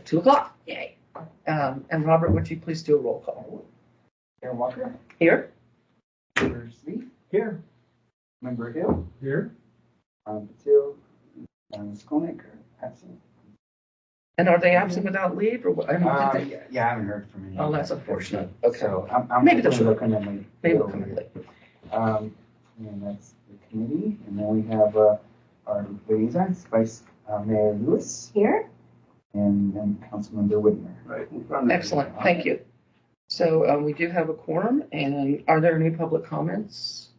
at 2 o'clock. Yay. And Robert, would you please do a roll call? Chair Walker. Here. Member Sweet. Here. Member Hill. Here. Patil. Skolnick, absent. And are they absent without leave or what? I mean, Yeah, I haven't heard from any. Oh, that's unfortunate. Okay. So I'm Maybe they'll look at my. Maybe we'll come in late. And that's the committee, and then we have our liaisons, Vice Mayor Lewis. Here. And then Councilmember Whitmer. Right. Excellent. Thank you. So we do have a quorum, and are there any public comments?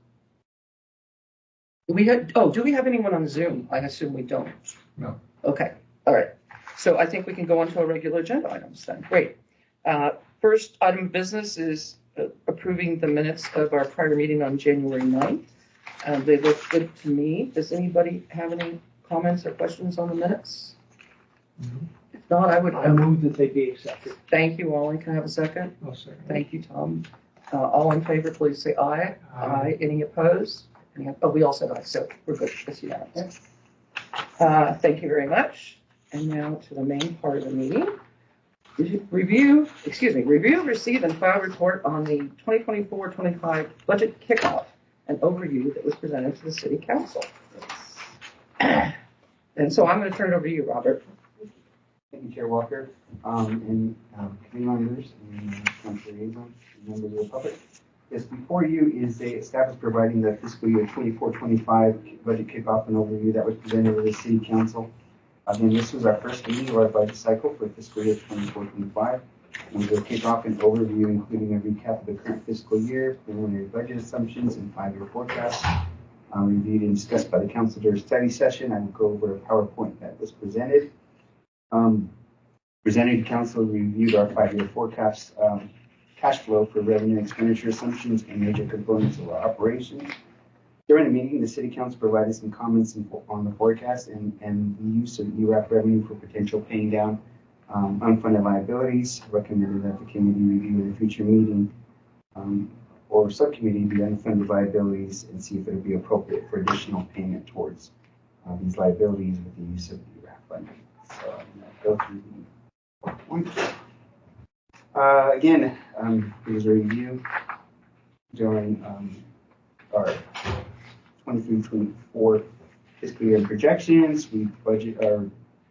Do we have anyone on Zoom? I assume we don't. No. Okay. All right. So I think we can go on to our regular agenda items then. Great. First item of business is approving the minutes of our prior meeting on January 9th. They look good to me. Does anybody have any comments or questions on the minutes? Mm-hmm. If not, I would. I move that they be accepted. Thank you, Wally. Can I have a second? I'll second. Thank you, Tom. All in favor, please say aye. Aye. Any opposed? We all said aye, so we're good. That's unanimous. Thank you very much. And now to the main part of the meeting. Review, receive, and file report on the 2024-25 budget kickoff and overview that was presented to the City Council. And so I'm going to turn it over to you, Robert. Thank you, Chair Walker, and committee members and council liaisons, members of the public. Yes, before you is a staff providing the fiscal year 24-25 budget kickoff and overview that was presented to the City Council. Again, this was our first meeting of our budget cycle for fiscal year 24-25. And we'll kick off an overview, including a recap of the current fiscal year, preliminary budget assumptions, and 5-year forecast. Reviewed and discussed by the council during study session. I will go over a PowerPoint that was presented. Presenting to council, reviewed our 5-year forecast, cash flow for revenue and expenditure assumptions and major components of our operation. During the meeting, the City Council provided some comments on the forecast and the use of ERAF revenue for potential paying down unfunded liabilities. Recommended that the committee review in a future meeting or subcommittee the unfunded liabilities and see if it would be appropriate for additional payment towards these liabilities with the use of ERAF funding. So I'm going to go through the points. Again, here's a review during our 23-24 fiscal year projections. We budget our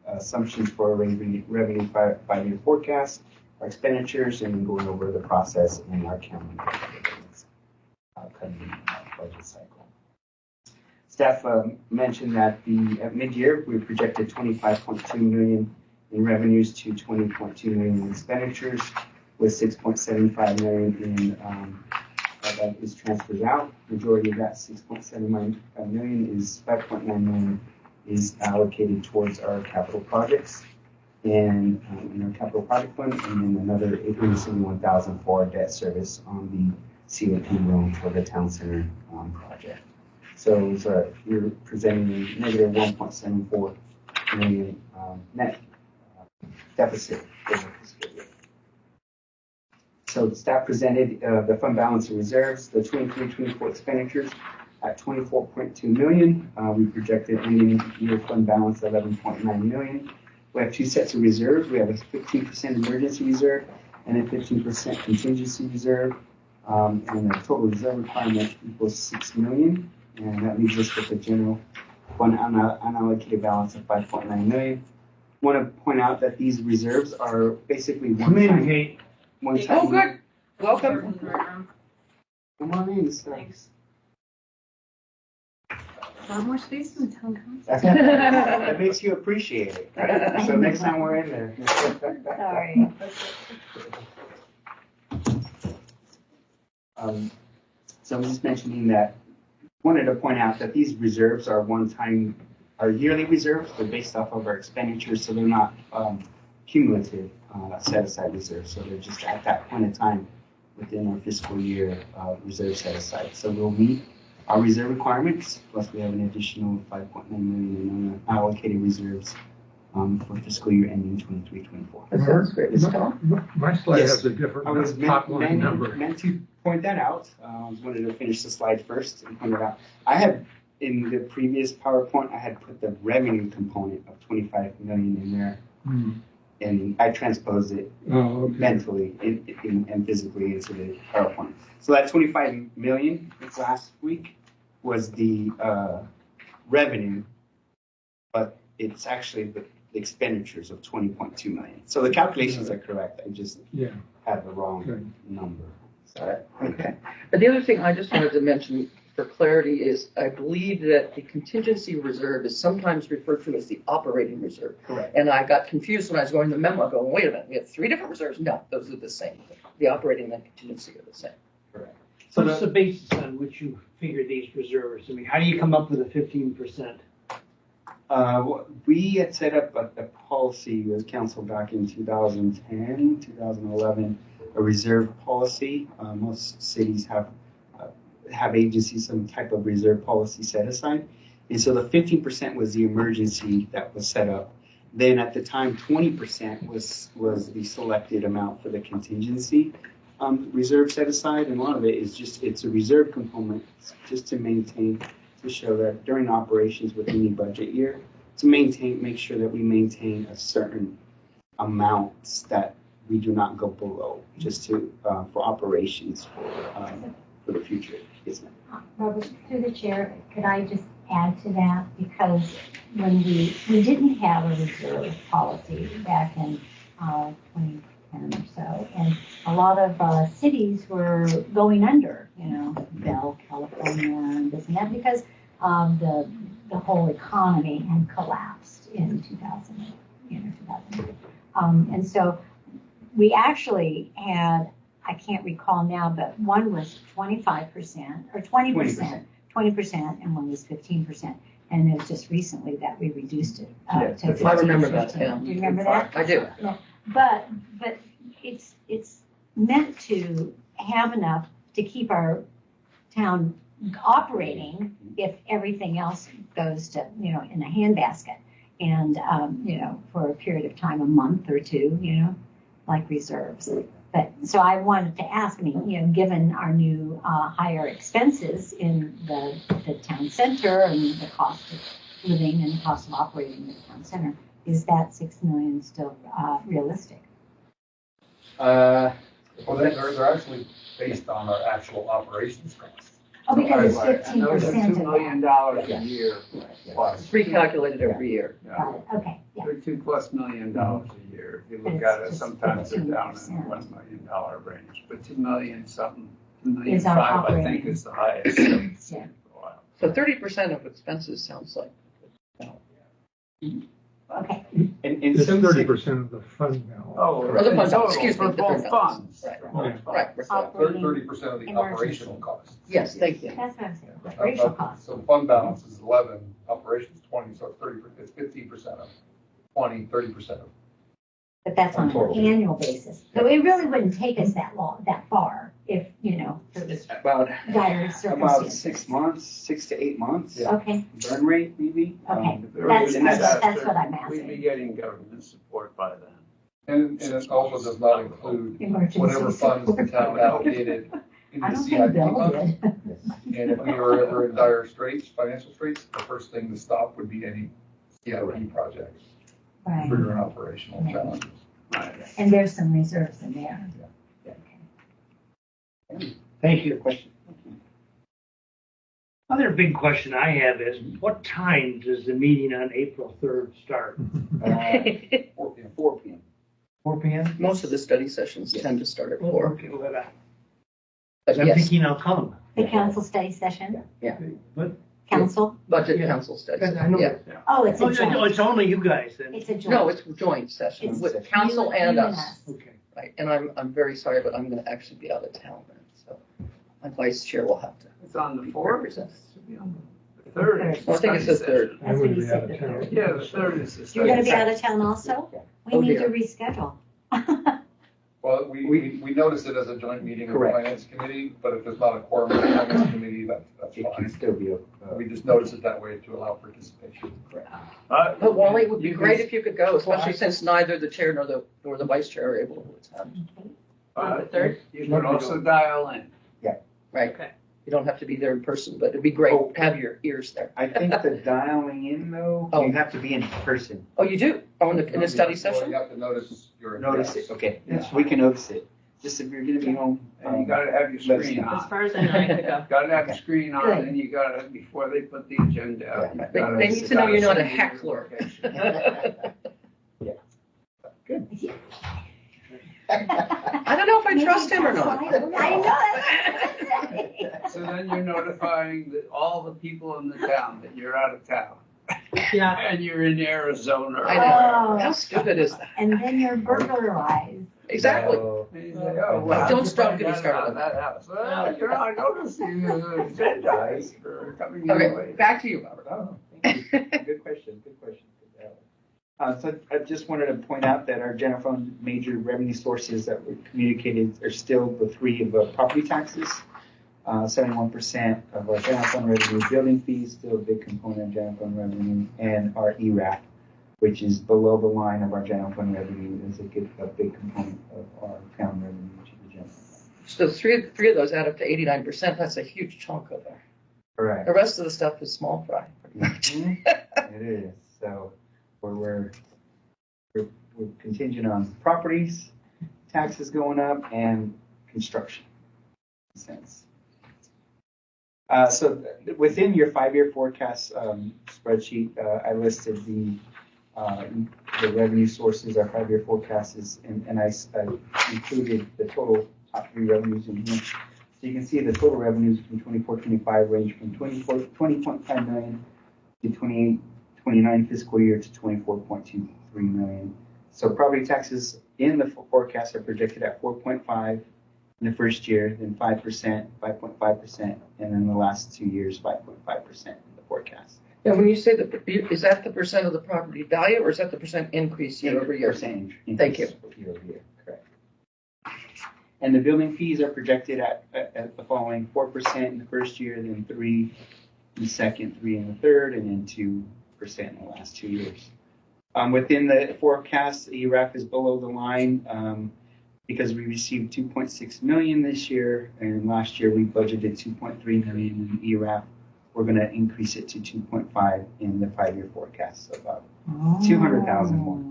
assumptions for our revenue 5-year forecast, our expenditures, and then going over the process in our county budget cycle. Staff mentioned that at mid-year we projected 25.2 million in revenues to 20.2 million in expenditures, with 6.75 million in that is transferred out. Majority of that 6.75 million is 5.9 million is allocated towards our capital projects and in our capital project fund, and then another 871,000 for our debt service on the COP loan for the town center project. So we're presenting a negative 1.74 million net deficit for the fiscal year. So the staff presented the fund balance and reserves, the 23-24 expenditures at 24.2 million. We projected ending year fund balance 11.9 million. We have two sets of reserves. We have a 15% emergency reserve and a 15% contingency reserve. And the total reserve requirement equals 6 million. And that leaves us with a general fund unallocated balance of 5.9 million. I want to point out that these reserves are basically Communicate. one time. Oh, good. Welcome. Come on in, sir. Thanks. A lot more space in the town council. That makes you appreciate it. Right? So next time we're in there. Sorry. So I'm just mentioning that. Wanted to point out that these reserves are one-time, are yearly reserves. They're based off of our expenditures, so they're not cumulative set-aside reserves. So they're just at that point in time within our fiscal year reserve set-aside. So we'll meet our reserve requirements, plus we have an additional 5.9 million in unallocated reserves for fiscal year ending 23-24. That sounds great. My slide Yes. has a different I was top line number. meant to point that out. I wanted to finish the slide first and point it out. I had, in the previous PowerPoint, I had put the revenue component of 25 million in there. and I transposed it Oh, okay. mentally and physically into the PowerPoint. So that 25 million last week was the revenue, but it's actually the expenditures of 20.2 million. So the calculations are correct. I just Yeah. had the wrong Okay. number. Okay. But the other thing I just wanted to mention for clarity is I believe that the contingency reserve is sometimes referred to as the operating reserve. Correct. And I got confused when I was going to the memo going, wait a minute, we have three different reserves? No, those are the same. The operating and the contingency are the same. Correct. So what's the basis on which you figure these reserves? I mean, how do you come up with a 15%? We had set up a policy with council back in 2010, 2011, a reserve policy. Most cities have agencies some type of reserve policy set aside. And so the 15% was the emergency that was set up. Then at the time, 20% was the selected amount for the contingency reserve set aside. And a lot of it is just, it's a reserve component just to maintain, to show that during operations with any budget year, to make sure that we maintain a certain amounts that we do not go below, just to, for operations for the future. Yes, ma'am. Robert, through the chair, could I just add to that? Because when we didn't have a reserve policy back in 2010 or so, and a lot of cities were going under, Bell, California, and this and that, because the whole economy had collapsed in 2008. And so we actually had, I can't recall now, but one was 25% or 20%, and one was 15%. And it was just recently that we reduced it to 15%. I remember that, yeah. Do you remember that? I do. Yeah. But it's meant to have enough to keep our town operating if everything else goes to, in a handbasket. And, for a period of time, a month or two, like reserves. But so I wanted to ask given our new higher expenses in the town center and the cost of living and the cost of operating the town center, is that 6 million still realistic? Well, they're actually based on our actual operations costs. Oh, because it's Right. 15% Those are of $2 that. million a year plus. It's recalculated every year. Got it. Okay, yeah. They're $2+ million a year. If you look But at it's it, just sometimes they're down in 15%. the $1 million range, but 2 million something, 2 million Is our 5, I operating. think is the highest that we've seen Yeah. for a while. So 30% of expenses sounds like. Okay. And It's some 30% of the fund balance. Oh, Or the fund balance, total excuse me, for the both fund balance. funds. Right. For both Yeah. funds. Right. Operating 30% of the emergency. operational costs. Yes, thank you. That's what I'm saying, operational costs. So fund balance is 11, operations 20, so it's 30%, it's 15% of 20, 30% of. But that's on an Total. annual basis. So it really wouldn't take us that far if, for this About dire about circumstances. 6 months, 6 to 8 months. Okay, Burn rate maybe. okay. If there That's- was a and that's- disaster, what I'm We'd be asking. getting government support by then. And it also does not include Emergency whatever funds the support. town allocated into I the don't CIP think Bill fund. did. And if we were ever in dire straits, financial straits, the first thing to stop would be any CIP projects, Right, triggering operational Yeah. challenges. Right. and there's some reserves in there. Okay. Thank you. Question. Other big question I have is, what time does the meeting on April 3rd start? 4 p.m. 4 p.m.? Most of the study sessions tend to start at 4. Okay, well, But I'm yes, thinking I'll come. The council study session, But, council? budget Yeah. council studies. I know. Yeah. Oh, it's oh, a joint. it's only you guys then? It's a joint. No, it's a joint session It's with you- council you and us. Okay. Right, and I'm very sorry, but I'm gonna actually be out of town then, so my vice chair will have to It's on the 4th? represent. Should be on the 3rd. Well, I think it's the study 3rd. session. I That's what would he be said, out the of town. third. Yeah, the 3rd is the You're study gonna be session. out of town also? We Oh, need to dear. reschedule. Well, we notice it as a joint meeting of the Correct. finance committee, but if there's not a quorum of the finance committee, that's It can fine. still be We just notice it that way to allow participation. But Wally, it would be You great can- if you could go, especially since neither the chair nor the vice chair are able to attend. The 3rd? You can also dial in. Right. Okay. You don't have to be there in person, but it'd be great Oh. to have your ears there. I think the dialing in though, Oh. you have to be in person. Oh, you do? Oh, in a study Well, session? you have to notice your. Notice it, okay, Yeah. we can notice it. Just if you're gonna be home. And you gotta have your let us screen know. As on. far as I know, I could go. Gotta have your Okay. screen on, and you gotta, before they put the agenda out. you They, gotta- they need to know you're not a send me your heckler. location. I don't know if I trust him or not. I know. So then you're notifying all the people in the town that you're out of town. Yeah. And you're in Arizona. or I know. Oh. How stupid is that? And then you're burglarized. Exactly. So, wherever. And you say, oh, well, Don't how'd you stop find getting out started about on that house. Well, you know, I noticed the agenda for coming your Okay, way. back to you, Robert. oh, thank you. Good question, good question. So I just wanted to point out that our general fund major revenue sources that were communicated are still the three of property taxes. 71% of our general fund revenue, building fees, still a big component of general fund revenue, and our ERAP, which is below the line of our general fund revenue, is a big component of our town revenue to the general fund. So three of those add up to 89%. That's a huge chunk of it. Correct. The rest of the stuff is small fry, pretty much. It is. So we're contingent on properties, taxes going up, and construction. In a sense. So within your 5-year forecast spreadsheet, I listed the revenue sources, our 5-year forecast is, and I included the total top 3 revenues in here. So you can see the total revenues from 24-25 range from 20.5 million to 28-29 fiscal year to 24.23 million. So property taxes in the forecast are projected at 4.5 in the first year, then 5%, 5.5%, and then the last 2 years, 5.5% in the forecast. And when you say is that the percent of the property value, or is that the percent increase year over year? Percentage Thank you. increase Year over year, correct. And the building fees are projected at the following: 4% in the first year, then 3% in the second, 3% in the third, and then 2% in the last 2 years. Within the forecast, ERAF is below the line because we received 2.6 million this year, and last year we budgeted 2.3 million in ERAF. We're going to increase it to 2.5 in the 5-year forecast, so about 200,000 more.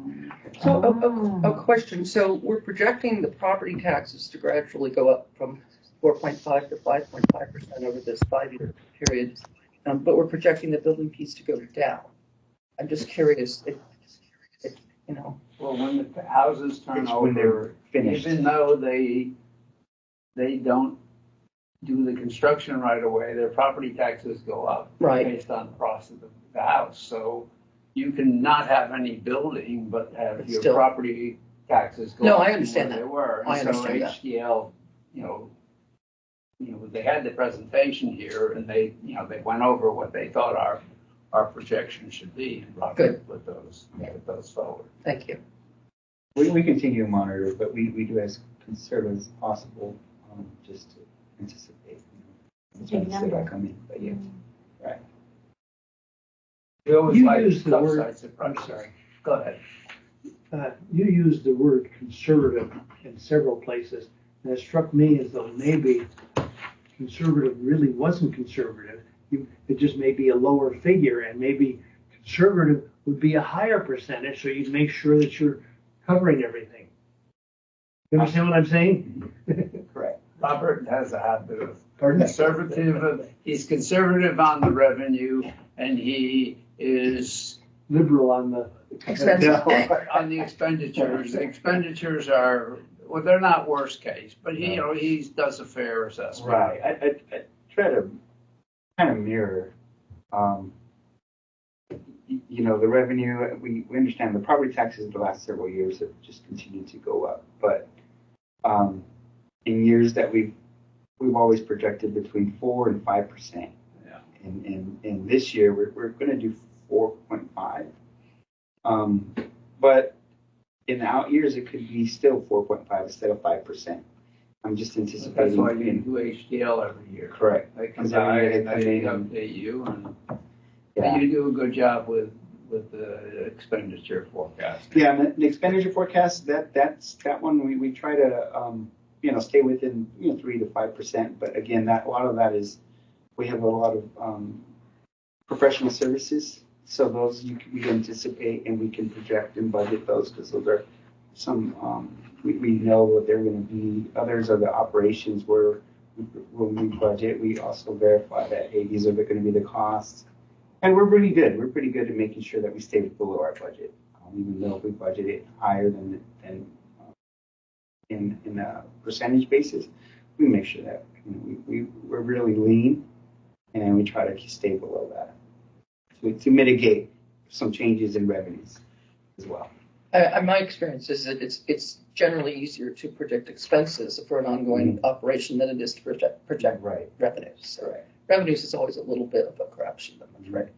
So a question. So we're projecting the property taxes to gradually go up from 4.5 to 5.5% over this 5-year period, but we're projecting the building piece to go down. I'm just curious if you know. Well, when the houses turn It's when they're over, finished. even though they don't do the construction right away, their property taxes go up. Right. Based on the price of the house. So you can not have any building, but have But your still. property taxes go No, up. I understand from that. where they were. I And understand so that. HDL, they had the presentation here and they went over what they thought our projection should be and brought Good. put those forward. Thank you. We continue to monitor, but we do as conservative as possible, just to anticipate. It's a big number. Coming, but yeah, right. We always You like used the word- upside surprises. I'm sorry. Go ahead. You used the word conservative in several places, and it struck me as though maybe conservative really wasn't conservative. It just may be a lower figure, and maybe conservative would be a higher percentage, so you'd make sure that you're covering everything. You understand what I'm saying? Correct. Robert has a habit of Pardon? he's conservative on the revenue and he is Liberal on the Expenses. on the expenditures. The expenditures are, well, they're not worst case, but he does a fair assessment. Right. I try to kind of mirror, the revenue. We understand the property taxes the last several years have just continued to go up, but in years that we've always projected between 4% and 5%. Yeah. And this year we're going to do 4.5. But in the out years it could be still 4.5 instead of 5%. I'm just anticipating. That's why you do HDL every year. Correct. They come Because by every year and they come they in and- update you and Yeah. you do a good job with the expenditure forecast. Yeah, and the expenditure forecast, that one, we try to stay within, 3 to 5%. But again, a lot of that is, we have a lot of professional services. So those we anticipate and we can project and budget those because those are some, we know what they're going to be. Others are the operations where when we budget, we also verify that, hey, these are going to be the costs. And we're pretty good. We're pretty good at making sure that we stay below our budget. Even though if we budget it higher than in a percentage basis, we make sure that we're really lean and we try to stay below that to mitigate some changes in revenues as well. My experience is that it's generally easier to predict expenses for an ongoing operation than it is to project Right. revenues. So Right. revenues is always a little bit of a crapshoot, right?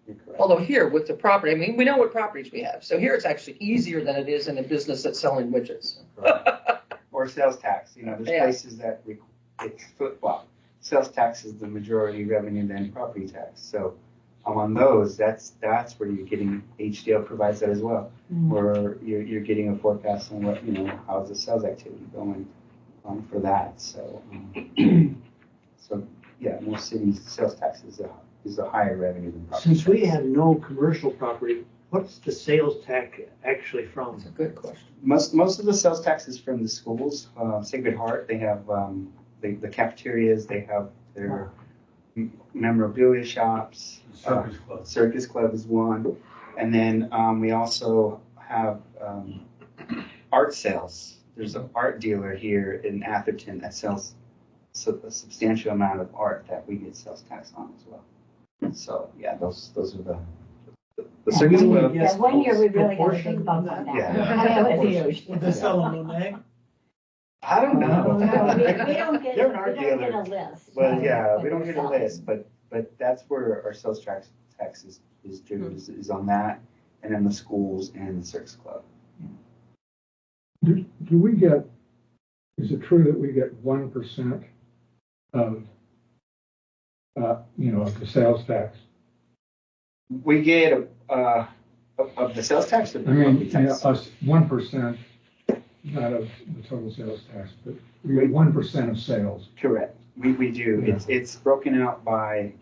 You're correct. Although here with the property, I mean, we know what properties we have. So here it's actually easier than it is in a business that's selling widgets. Or sales tax. There's Yeah. places that it's flip-flop. Sales tax is the majority revenue than property tax. So on those, that's where you're getting, HDL provides that as well, where you're getting a forecast on what, how's the sales activity going for that. So, so yeah, most cities, sales tax is a higher revenue than property Since we tax. have no commercial property, what's the sales tax actually from? That's a good question. Most of the sales tax is from the schools. Sacred Heart, they have the cafeterias, they have their memorabilia shops. Circus Club. Circus Club is one. And then we also have art sales. There's an art dealer here in Atherton that sells a substantial amount of art that we get sales tax on as well. So yeah, those are the Circus we Club. get- Yeah, one year we really got to Proportion think about of that. Yeah. I know it's huge. Would they sell a Monet? I don't know. No, we don't get, They're an we art don't get dealer. a list. Well, of yeah, what we don't they're get a selling. list, but that's where our sales tax is driven, is on that, and then the schools and the Circus Club. Do we get, is it true that we get 1% of, of the sales tax? We get of the sales tax or the I mean, property tax? us 1%, not of the total sales tax, but we get 1% of sales. Correct. We do. Yeah. It's broken out by,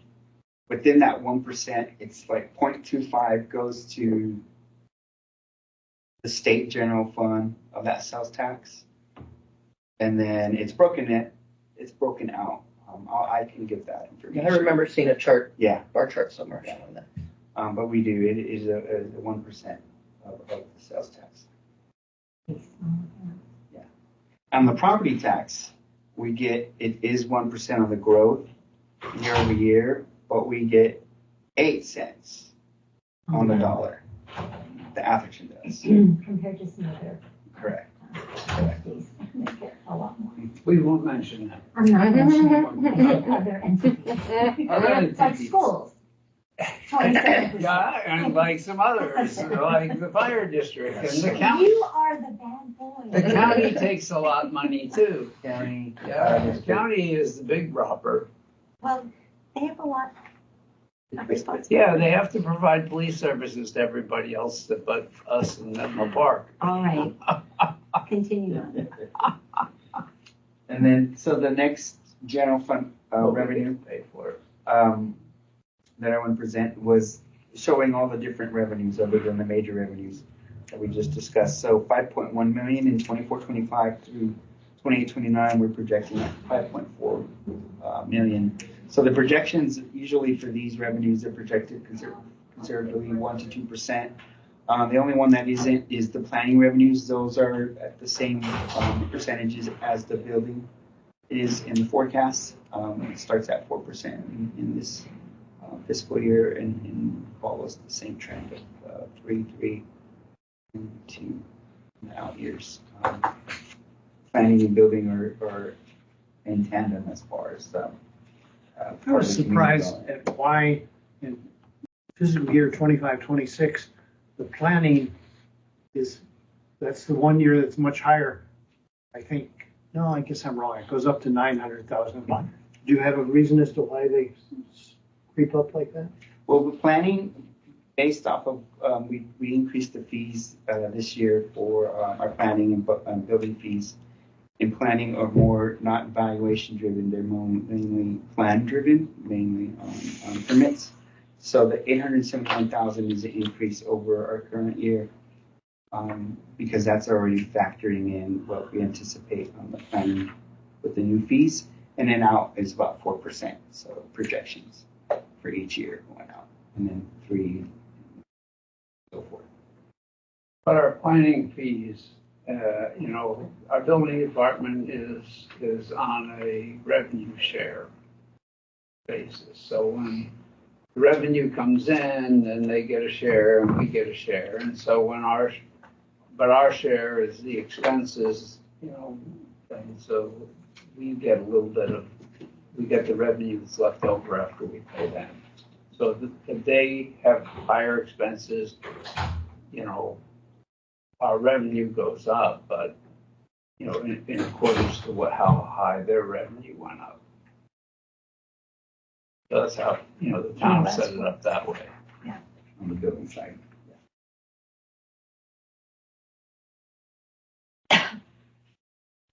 within that 1%, it's like 0.25 goes to the state general fund of that sales tax. And then it's broken out. I can give that information. I remember seeing a chart, Yeah, bar chart somewhere showing that. but we do. It is a 1% of the sales tax. On the property tax, it is 1% of the growth year over year, but we get 8 cents on the dollar. The Atherton does. Compared to some other Correct. entities, they get a lot more. We won't mention that. I'm not mentioning other entities. Other Like entities. schools. 27%. Yeah, and like some others, like the fire district and the county. You are the bad boy. The county takes a lot of money too. County. Yeah, the county is the big robber. Well, they have a lot of responsibility. Yeah, they have to provide police services to everybody else but us in Menlo Park. All right. Continue on. And then, so the next general fund revenue Pay for it. that I want to present was showing all the different revenues other than the major revenues that we just discussed. So 5.1 million in 24-25 through 28-29, we're projecting at 5.4 million. So the projections usually for these revenues are projected conservatively 1 to 2%. The only one that isn't is the planning revenues. Those are at the same percentages as the building is in the forecast. It starts at 4% in this fiscal year and follows the same trend of 3, and 2 in the out years. Planning and building are in tandem as far as I was surprised at why in fiscal year 25-26, the planning that's the one year that's much higher. I think, no, I guess I'm wrong. It goes up to 900,000. Do you have a reason as to why they creep up like that? Well, the planning, based off of, we increased the fees this year for our planning and building fees. in planning are more not valuation driven, they're more mainly plan driven, mainly on permits. So the 871,000 is an increase over our current year, because that's already factoring in what we anticipate on the planning with the new fees. And then out is about 4%, so projections for each year going out, and then 3, so forth. But our planning fees, our building department is on a revenue share basis. So when the revenue comes in, then they get a share and we get a share. And so but our share is the expenses, and so we get a little bit we get the revenue that's left over after we pay them. So if they have higher expenses, our revenue goes up, but, in accordance to how high their revenue went up. So that's how, the town set it up that way. On the building side.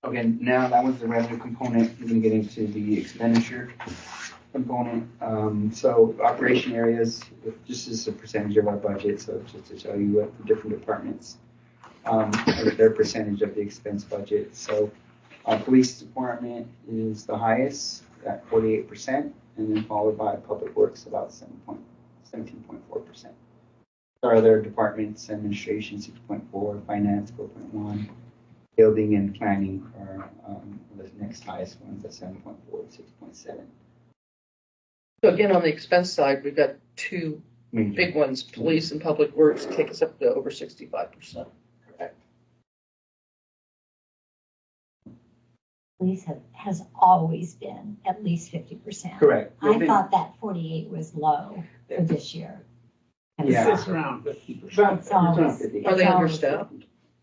Okay, now that was the revenue component. We're gonna get into the expenditure component. So operation areas, just as a percentage of our budget, so just to tell you what the different departments, their percentage of the expense budget. So our police department is the highest at 48%, and then followed by public works about 17.4%. Our other departments, administration 6.4, finance 4.1, building and planning are the next highest ones at 7.4, 6.7. So again, on the expense side, we've got two big ones, police and public works take us up to over 65%. Correct. Police has always been at least 50%. Correct. I thought that 48 was low for this year. Yeah. It's around 50%. It's always- 50. Are they it's always- understaffed?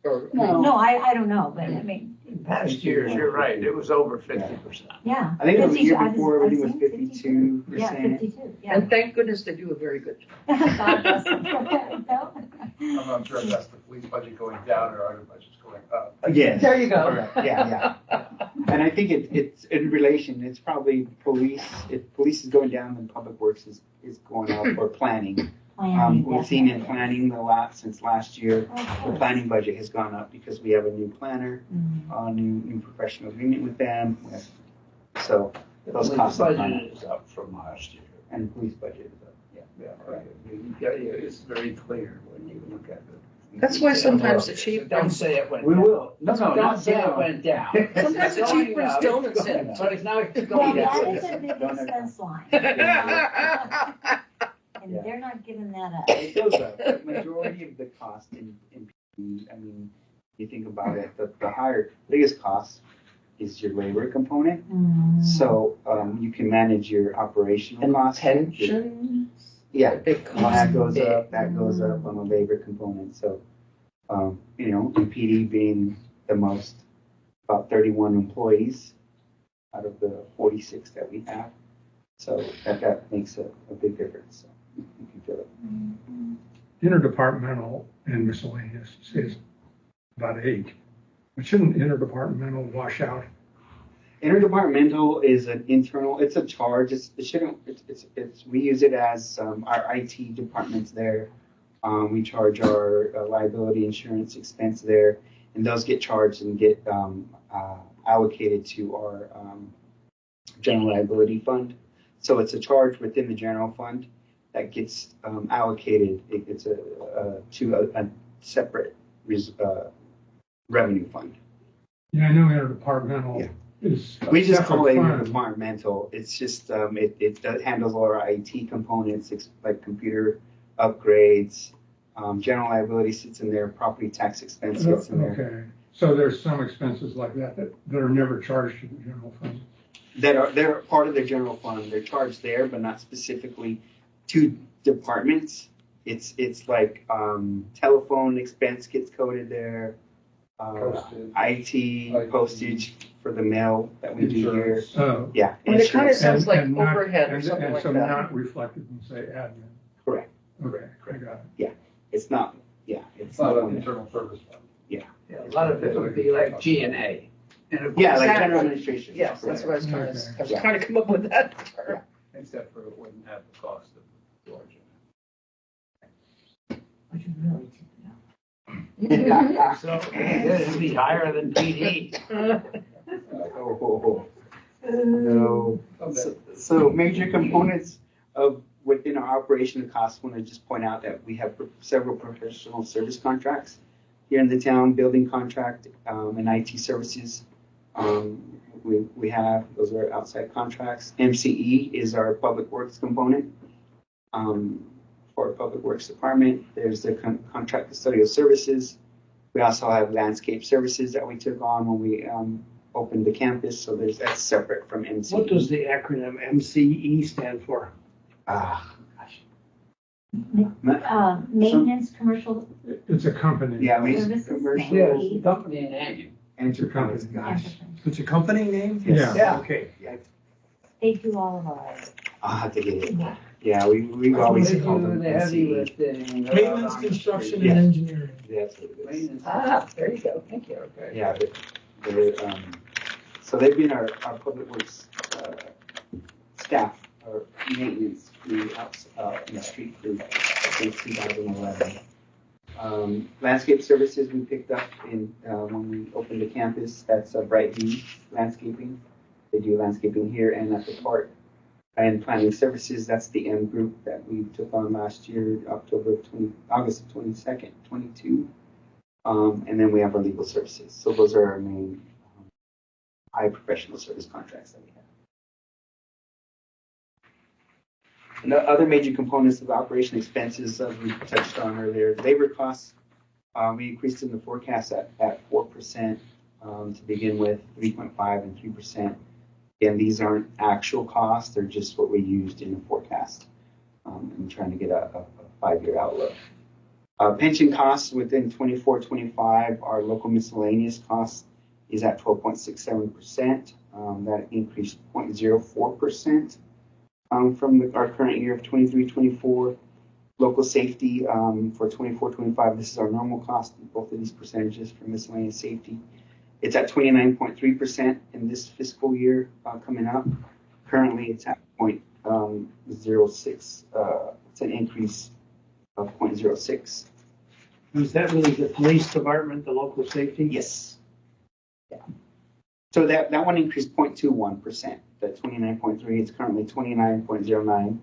Or, No, I don't know, but I mean, In past years, you're right, it was over 50%. yeah. I think it was the 52, year before, I've everything was seen 52%. Yeah, 52, yeah. And thank goodness they do a very good job. God bless them for that, though. I'm not sure if that's the police budget going down or other budgets going up. Yes. There you go. Correct. Yeah. And I think it's in relation, it's probably police, if police is going down, then public works is going up, or planning. Planning, We've seen in definitely. planning since last year, Of the course. planning budget has gone up because we have a new planner, Mhm. new professional agreement with them. So The those police costs have gone budget up, is up from last year. and the police budget is up, yeah. Yeah, it's very clear when you look at it. That's why sometimes the chief Don't runs, say it went We down. will. No, Don't say it down. went down. sometimes the It's chief going runs up, donuts it's going in. up. But it's not Well, going that down. is a big Don't expense line. And Yeah. they're not giving that up. It goes up. The majority of the cost in PD, I mean, you think about it, the biggest cost is your labor component. Mm. So you can manage your operational And costs. pensions, Yeah, big well, that goes cost. up, that goes up on the labor component. So, in PD being the most, about 31 employees out of the 46 that we have. So that makes a big difference. So you can feel it. Interdepartmental and miscellaneous is about 8. But shouldn't interdepartmental wash out? Interdepartmental is an internal, it's a charge, we use it as our IT department's there. We charge our liability insurance expense there, and those get charged and get allocated to our general liability fund. So it's a charge within the general fund that gets allocated. It's to a separate revenue fund. Yeah, I know interdepartmental Yeah. is. We just call it separate fund. interdepartmental. It's just, it handles all our IT components, like computer upgrades. General liability sits in there, property tax expense sits in there. Okay, so there's some expenses like that are never charged to the general fund. They're part of the general fund. They're charged there, but not specifically to departments. It's like telephone expense gets coded there. Postage. IT, postage for the mail that we do here. Insurance. Oh. Yeah. I mean, it kind of insurance. sounds like not- overhead or something like And so that. not reflected in, say, admin. Correct. Okay, I got it. It's not, It's not an internal service fund. Yeah, a lot of it would be like G&A. And of Yeah, course, like Exactly. general administration. Yes, that's what I was trying to, Okay. I was trying to come up with that term. except for it wouldn't have the cost of Georgia. So it'd be higher than PD. Oh, no. So major components of within our operation costs, I want to just point out that we have several professional service contracts here in the town, building contract, and IT services. We have, those are outside contracts. MCE is our public works component. For our public works department, there's the contract custodial services. We also have landscape services that we took on when we opened the campus, so that's separate from MCE. What does the acronym MCE stand for? Ah, gosh. Maintenance, commercial It's a company. Yeah, Services? commercial Yes, company name. enterprise, gosh. enterprise. It's a company name? Yeah. Yeah. Okay. They do all of ours. I'll have to get it. Yeah. Yeah, we've always They called do them the heavy MCE. lifting. Maintenance, construction, Yeah. and engineering. That's what it is. Maintenance. Ah, there you go, thank you. Okay. Yeah, so they've been our public works staff, or maintenance crew out in the street crew since 2011. Landscape services we picked up when we opened the campus. That's Bright View Landscaping. They do landscaping here and at the park. And planning services, that's the M group that we took on last year, August 22nd, 22. And then we have our legal services. So those are our main high professional service contracts that we have. And the other major components of operation expenses we touched on earlier, labor costs. We increased in the forecast at 4% to begin with, 3.5 and 3%. Again, these aren't actual costs, they're just what we used in the forecast and trying to get a 5-year outlook. Pension costs within 24-25, our local miscellaneous costs is at 12.67%. That increased 0.04% from our current year of 23-24. Local safety for 24-25, this is our normal cost, both of these percentages for miscellaneous safety. It's at 29.3% in this fiscal year coming up. Currently, it's at 0.06. It's an increase of 0.06. Is that really the police department, the local safety? Yes. Yeah. So that one increased 0.21%. That 29.3 is currently 29.09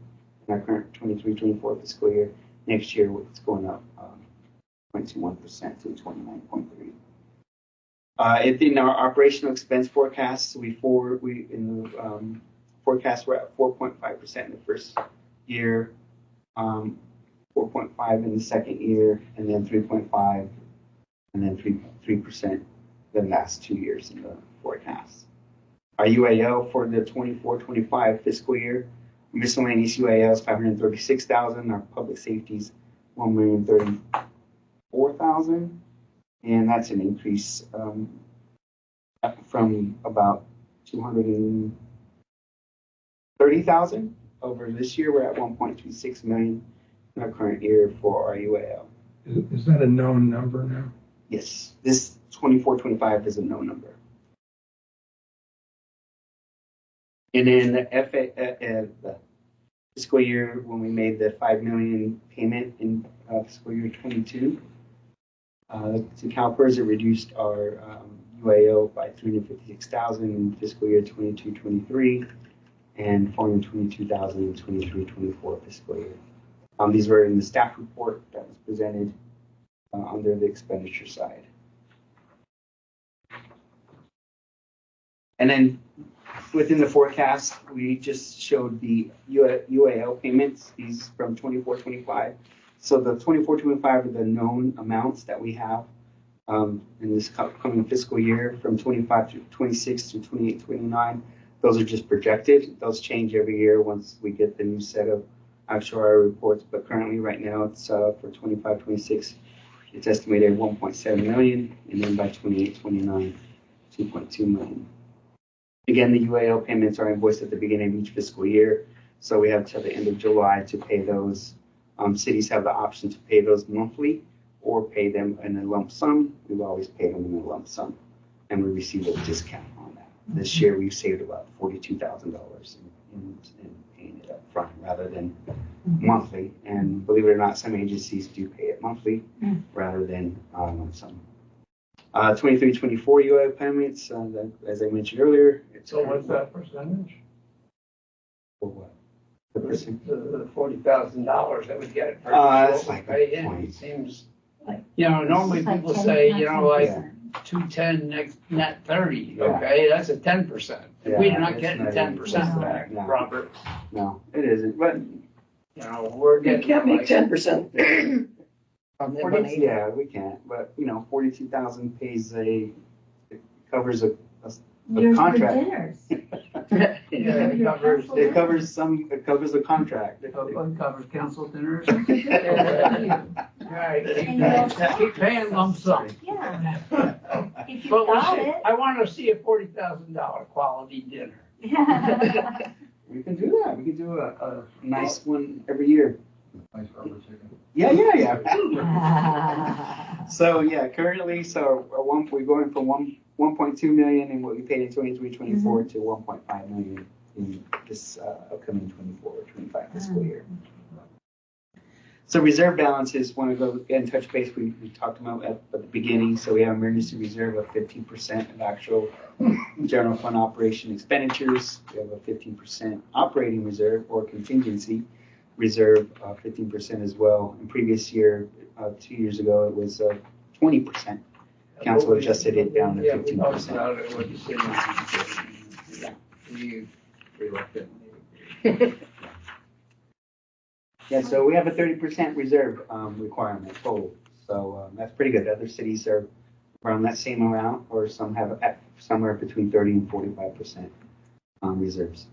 in our current 23-24 fiscal year. Next year, it's going up 0.21% to 29.3. In our operational expense forecast, in the forecast we're at 4.5% in the first year, 4.5 in the second year, and then 3.5, and then 3% the last 2 years in the forecast. Our UAL for the 24-25 fiscal year, miscellaneous UAL is $536,000. Our public safety is $1,034,000. And that's an increase from about $230,000 over this year. We're at $1.26 million in our current year for our UAL. Is that a known number now? Yes, this 24-25 is a no number. And then the fiscal year when we made the $5 million payment in fiscal year 22. To CalPERS, it reduced our UAO by $356,000 in fiscal year 22-23 and $422,000 in 23-24 fiscal year. These were in the staff report that was presented under the expenditure side. And then within the forecast, we just showed the UAL payments, these from 24-25. So the 24-25 are the known amounts that we have in this coming fiscal year from 25-26 to 28-29. Those are just projected. Those change every year once we get the new set of actuarial reports. But currently, right now, it's for 25-26, it's estimated at 1.7 million, and then by 28-29, 2.2 million. Again, the UAL payments are invoiced at the beginning of each fiscal year, so we have till the end of July to pay those. Cities have the option to pay those monthly or pay them in a lump sum. We've always paid them in a lump sum. and we receive a discount on that. This year, we've saved about $42,000 in paying it up front rather than monthly. And believe it or not, some agencies do pay it monthly rather than lump sum. 23-24 UI payments, as I mentioned earlier. So what's that percentage? For what? The percent? The $40,000 that we get for That's like pay a in, point. it seems, normally It's like people 10, say, not like 10%. 210 next net 30, Yeah. okay, that's a 10%. Yeah, We're not it's getting not 10% even- back, no. Robert. No, it isn't. But We're You getting. can't make like- 10% on the 40, money. yeah, we can't. But 42,000 pays it covers a Your contract. dinners. Yeah, it covers, It covers the contract. it covers council dinners. Yeah. Right, And you also- keep paying lump sum. Yeah, if you've But got it. I want to see a $40,000 quality dinner. We can do that. We can do a nice one every year. Nice rubber chicken. Yeah. So currently, we're going from 1.2 million in what we paid in 23-24 to 1.5 million in this upcoming 24-25 fiscal year. So reserve balances, want to go and touch base, we talked about at the beginning. So we have emergency reserve of 15% of actual general fund operation expenditures. We have a 15% operating reserve or contingency reserve, 15% as well. In previous year, 2 years ago, it was 20%. Council adjusted it down to 15%. Yeah, we talked about it with the city manager. Yeah. We reluctantly agreed. Yeah, so we have a 30% reserve requirement total. So that's pretty good. Other cities are around that same amount, or some have somewhere between 30 and 45% reserves.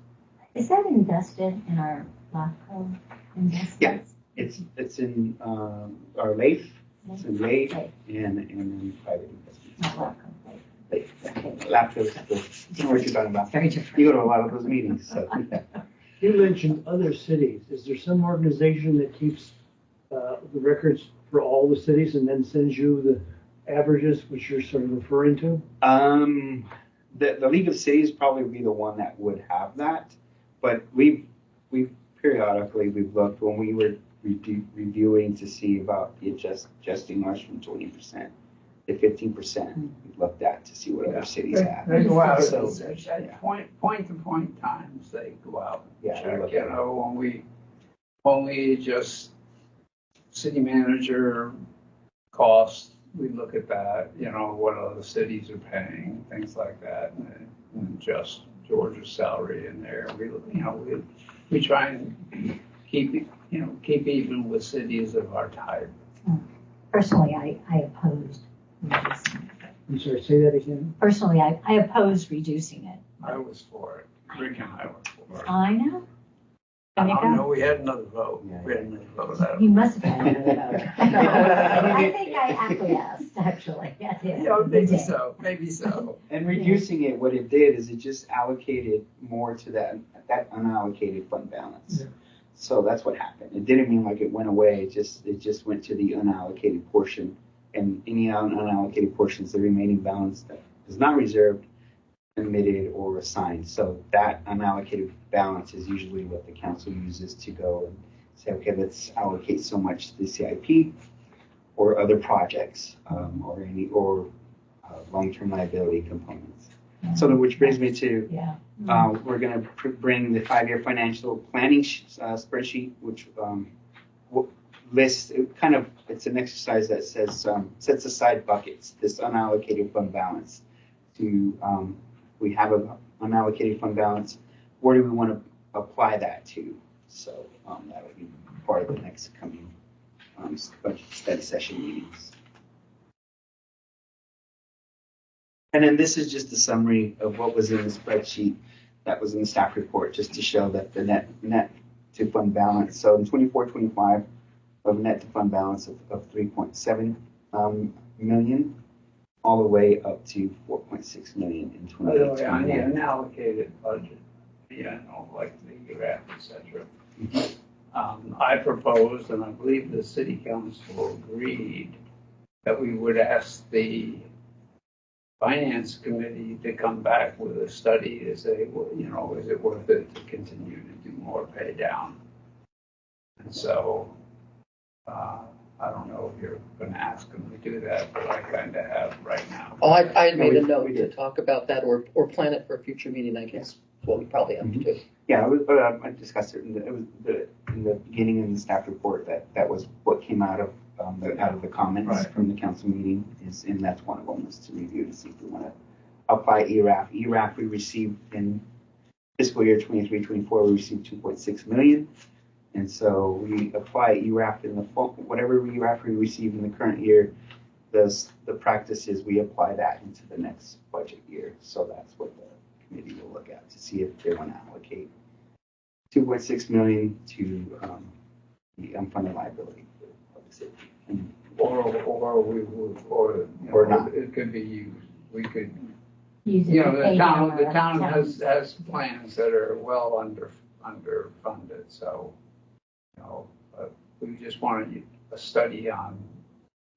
Is that invested in our LAFCO investments? It's in our LAIF, it's in LAIF, Right. and in private investments. Not LAFCO, right. LAIF. Laptop, you know what you're talking about. Very different. You go to a lot of those meetings, so. You mentioned other cities. Is there some organization that keeps the records for all the cities and then sends you the averages, which you're sort of referring to? The League of Cities probably would be the one that would have that, but we've periodically looked when we were reviewing to see about the adjusting ours from 20% to 15%. We looked at to see what other cities have. They go out So, at point to point times, they go out Yeah, and we check, look at it. when we just city manager costs, we look at that, what other cities are paying, things like that, and just Georgia's salary in there. We try and keep even with cities of our type. Personally, I opposed reducing it. I'm sorry, say that again. Personally, I opposed reducing it. I was for it. Rick and I were for it. I know. I don't know, we had another vote. Yeah. We had another vote. I don't You know. must have had another vote. I think I acquiesced, actually. I did. Yeah, I maybe did. so, maybe so. And reducing it, what it did is it just allocated more to that unallocated fund balance. Yeah. So that's what happened. It didn't mean like it went away. It just went to the unallocated portion, and any unallocated portions, the remaining balance that is not reserved, committed, or assigned. So that unallocated balance is usually what the council uses to go and say, okay, let's allocate so much to the CIP or other projects, or long-term liability components. So which brings me to, Yeah. we're going to bring the 5-year financial planning spreadsheet, which lists, it's an exercise that says, sets aside buckets, this unallocated fund balance. We have an unallocated fund balance. Where do we want to apply that to? So that will be part of the next coming budget study session meetings. And then this is just a summary of what was in the spreadsheet that was in the staff report, just to show that the net to fund balance. So in 24-25, of net to fund balance of 3.7 million, all the way up to 4.6 million in By the way, on the 2021. unallocated budget, like the graph, et cetera. I proposed, and I believe the city council agreed, that we would ask the finance committee to come back with a study to say, well, is it worth it to continue to do more pay down? And so, I don't know if you're gonna ask them to do that, but I kind of have right now. Oh, I had made a we note to did. talk about that or plan it for a future meeting, I guess. Well, we probably have to do. Yeah, I discussed it in the beginning in the staff report that was what came out of the comments Right. from the council meeting and that's one of them was to review to see if we want to apply ERAF. ERAF we received in fiscal year 23-24, we received 2.6 million. And so we apply ERAF in whatever ERAF we receive in the current year, the practice is we apply that into the next budget year. So that's what the committee will look at to see if they want to allocate 2.6 million to the unfunded liability for public safety. Or not. It could be used. We could, Use it the to pay down town our has plans that are well underfunded, so, we just wanted a study on,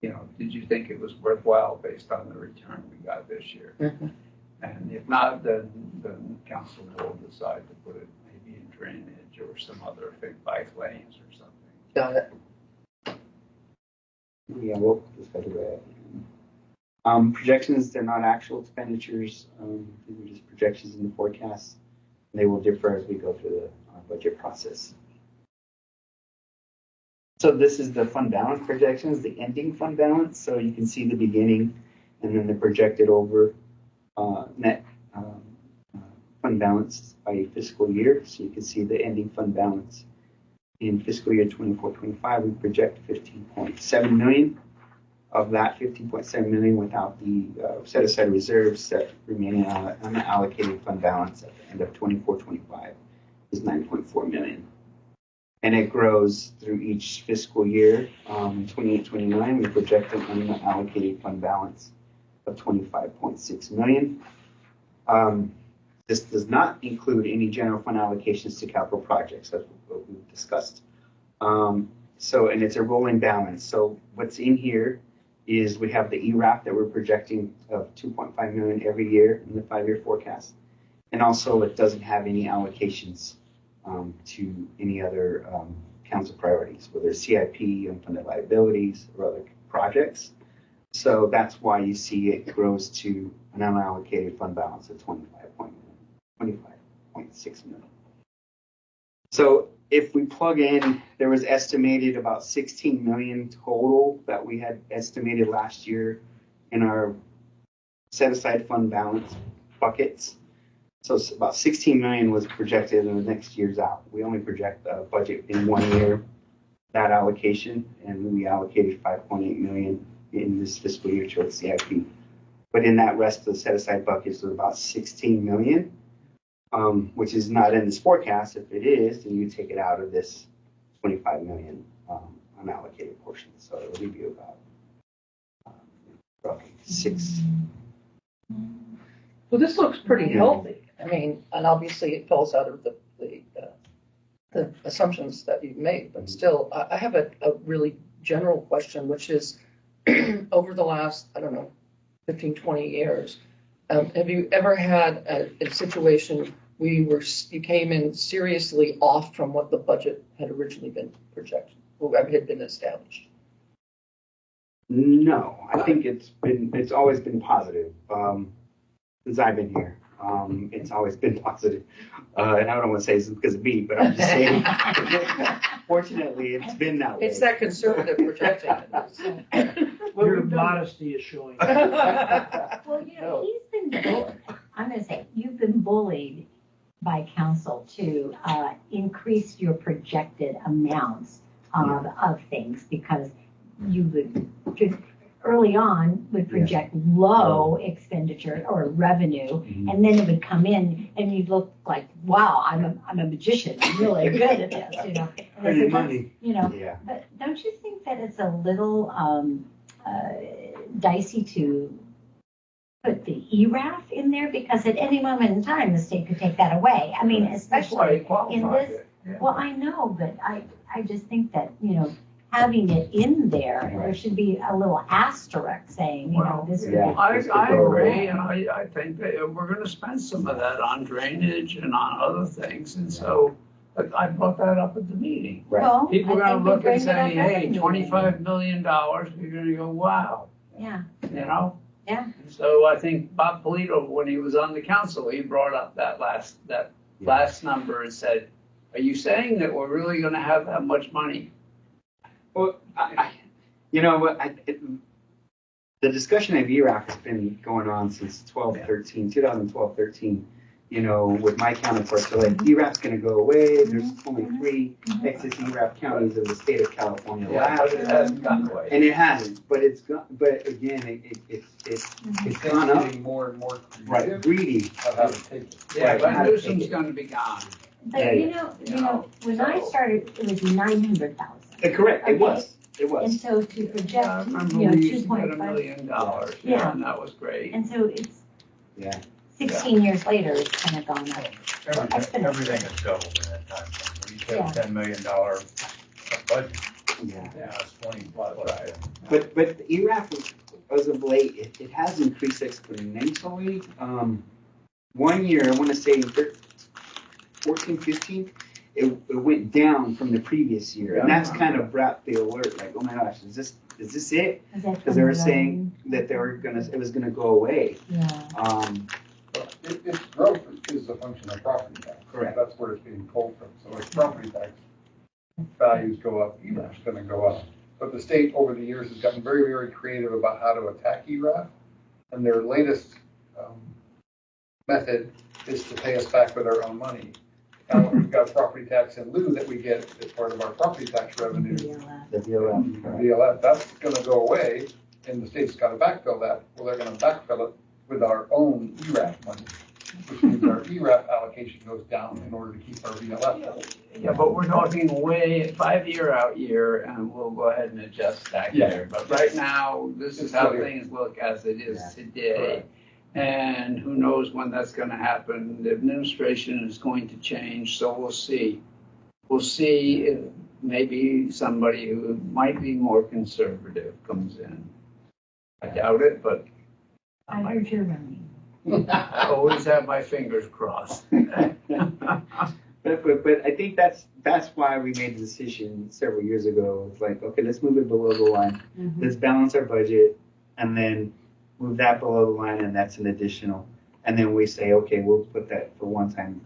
did you think it was worthwhile based on the return we got this year? Mhm. And if not, then council will decide to put it maybe in drainage or some other thing, bike lanes or something. Got it. Yeah, we'll discuss it. Projections, they're not actual expenditures. These are just projections in the forecast. They will differ as we go through the budget process. So this is the fund balance projections, the ending fund balance. So you can see the beginning and then the projected over net fund balance by fiscal year. So you can see the ending fund balance in fiscal year 24-25. We project 15.7 million. Of that 15.7 million without the set aside reserves that remaining unallocated fund balance at the end of 24-25 is 9.4 million. And it grows through each fiscal year. In 28-29, we project an unallocated fund balance of 25.6 million. This does not include any general fund allocations to capital projects. That's what we've discussed. And it's a rolling balance. So what's in here is we have the ERAF that we're projecting of 2.5 million every year in the 5-year forecast. And also it doesn't have any allocations to any other council priorities, whether it's CIP, unfunded liabilities, or other projects. So that's why you see it grows to an unallocated fund balance of 25.6 million. So if we plug in, there was estimated about 16 million total that we had estimated last year in our set aside fund balance buckets. So it's about 16 million was projected in the next year's out. We only project a budget in 1 year, that allocation, and we allocated 5.8 million in this fiscal year towards CIP. But in that rest of the set aside buckets was about 16 million. Which is not in this forecast. If it is, then you take it out of this 25 million unallocated portion. So it'll leave you about roughly 6. Well, this looks pretty healthy. I mean, and obviously it falls out of the assumptions that you've made, but still, I have a really general question, which is over the last, 15, 20 years, have you ever had a situation where you came in seriously off from what the budget had originally been projected, or had been established? No, I think it's always been positive since I've been here. It's always been positive. And I don't want to say it's because of me, but I'm just saying, fortunately, it's been that way. It's that conservative projecting. Your modesty is showing. Well, he's been bullied. I'm going to say, you've been bullied by council to increase your projected amounts of things because you would early on would project low expenditure or revenue, and then it would come in and you'd look like, wow, I'm a magician. I'm really good at this, Earning money. Yeah. But don't you think that it's a little dicey to put the ERAF in there? Because at any moment in time, the state could take that away. I mean, That's why especially it qualifies in this. it. Yeah. Well, I know, but I just think that, having it in there, and there should be a little asterisk saying, you know, this would be. Yeah. I agree, and I think that we're gonna spend some of that on drainage and on other things, and so, but I brought that up at the meeting. Right. Well, People are I gonna think we look bring and it up say, every hey, meeting. $25 million, we're gonna go, wow, Yeah, you know? Yeah. So I think Bob Polito, when he was on the council, he brought up that last number and said, are you saying that we're really gonna have that much money? Well, you know what, the discussion of ERAF has been going on since 2012, 13, you know, with my counterparts. So like, ERAF's gonna go away. There's only 3 Texas ERAF counties in the state of California Yeah, but left. it hasn't gone away. And it hasn't, but but again, it's gone up. Getting more and more Right, creative greedy. of how to take it. Yeah, Right, but how to take Newsom's it. gonna be gone. but you know, when I started, it was 900,000. Correct, it was, And so to Yeah, I project, remember you know, we used to get 2.5, $1 million, Yeah. yeah, and that was great. and so it's Yeah. 16 years later, it's kind of gone up. Everything has doubled in that time. When you Yeah. said $10 million budget, Yeah. yeah, it's 20 plus. Right. But the ERAF, as of late, it has increased exponentially. One year, I want to say 14, 15, it went down from the previous year. And that's kind of brought the alert, like, oh my gosh, is this it? Because they were saying that it was gonna go away. Yeah. Its growth is a function of property tax. Correct. That's where it's being pulled from. So if property tax values go up, ERAF's gonna go up. But the state over the years has gotten very, very creative about how to attack ERAF. And their latest method is to pay us back with our own money. Now, we've got property tax in lieu that we get as part of our property tax revenue. The DLF. DLF, that's gonna go away, and the state's gotta backfill that. Well, they're gonna backfill it with our own ERAF money, which means our ERAF allocation goes down in order to keep our VLF. Yeah, but we're talking way 5-year out year, and we'll go ahead and adjust that Yeah. year. But right now, this is how things look as it is today. And who knows when that's gonna happen. The administration is going to change, so we'll see. We'll see if maybe somebody who might be more conservative comes in. I doubt it, but I heard you're running. I always have my fingers crossed. But I think that's why we made the decision several years ago. It's like, okay, let's move it below the line. Let's balance our budget, and then move that below the line, and that's an additional. And then we say, okay, we'll put that for one-time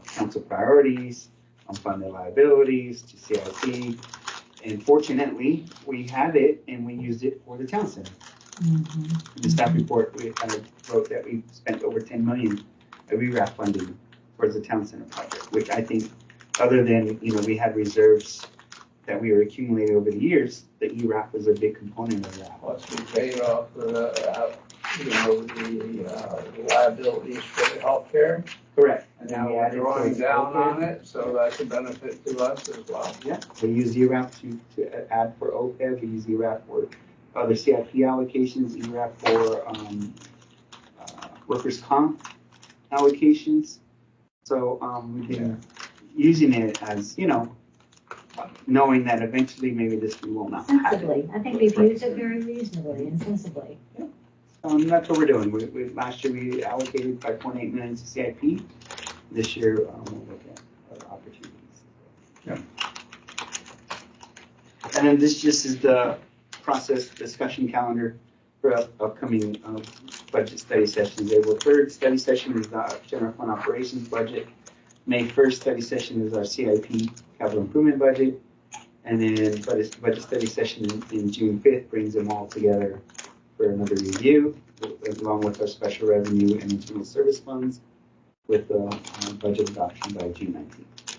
council priorities, unfunded liabilities, to CIP. And fortunately, we had it, and we used it for the town center. The staff report, we kind of wrote that we spent over 10 million of ERAF funding towards the town center project, which I think, other than, you know, we had reserves that we were accumulating over the years, the ERAF was a big component of that. Plus, we paid off the liabilities for the healthcare. Correct. And now we're drawing down on it, so that's a benefit to us as well. Yeah, we use ERAF to add for OPEB, we use ERAF for other CIP allocations, ERAF for workers' comp allocations. So we've been using it as, you know, knowing that eventually maybe this we will not have it. Sensibly. I think we've used it very reasonably and sensibly. That's what we're doing. Last year we allocated 5.8 million to CIP. This year we'll look at other opportunities. Yeah. And then this just is the process discussion calendar for upcoming budget study sessions. April 3rd study session is the general fund operations budget. May 1st study session is our CIP capital improvement budget. And then budget study session in June 5th brings them all together for another review, along with our special revenue and internal service funds, with the budget adoption by June 19th.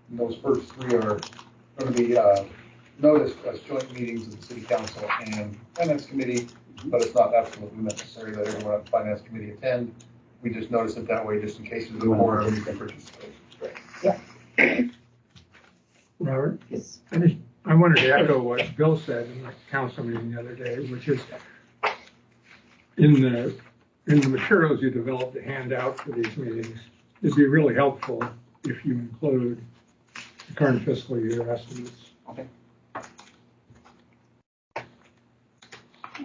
And those first 3 are gonna be noticed as joint meetings of the city council and finance committee, but it's not absolutely necessary that everyone at the finance committee attend. We just notice it that way, just in case there's a quorum, you can participate. Robert, Yes. I wanted to echo what Bill said in the council meeting the other day, which is in the materials you developed to hand out for these meetings, it'd be really helpful if you include the current fiscal year estimates. Okay.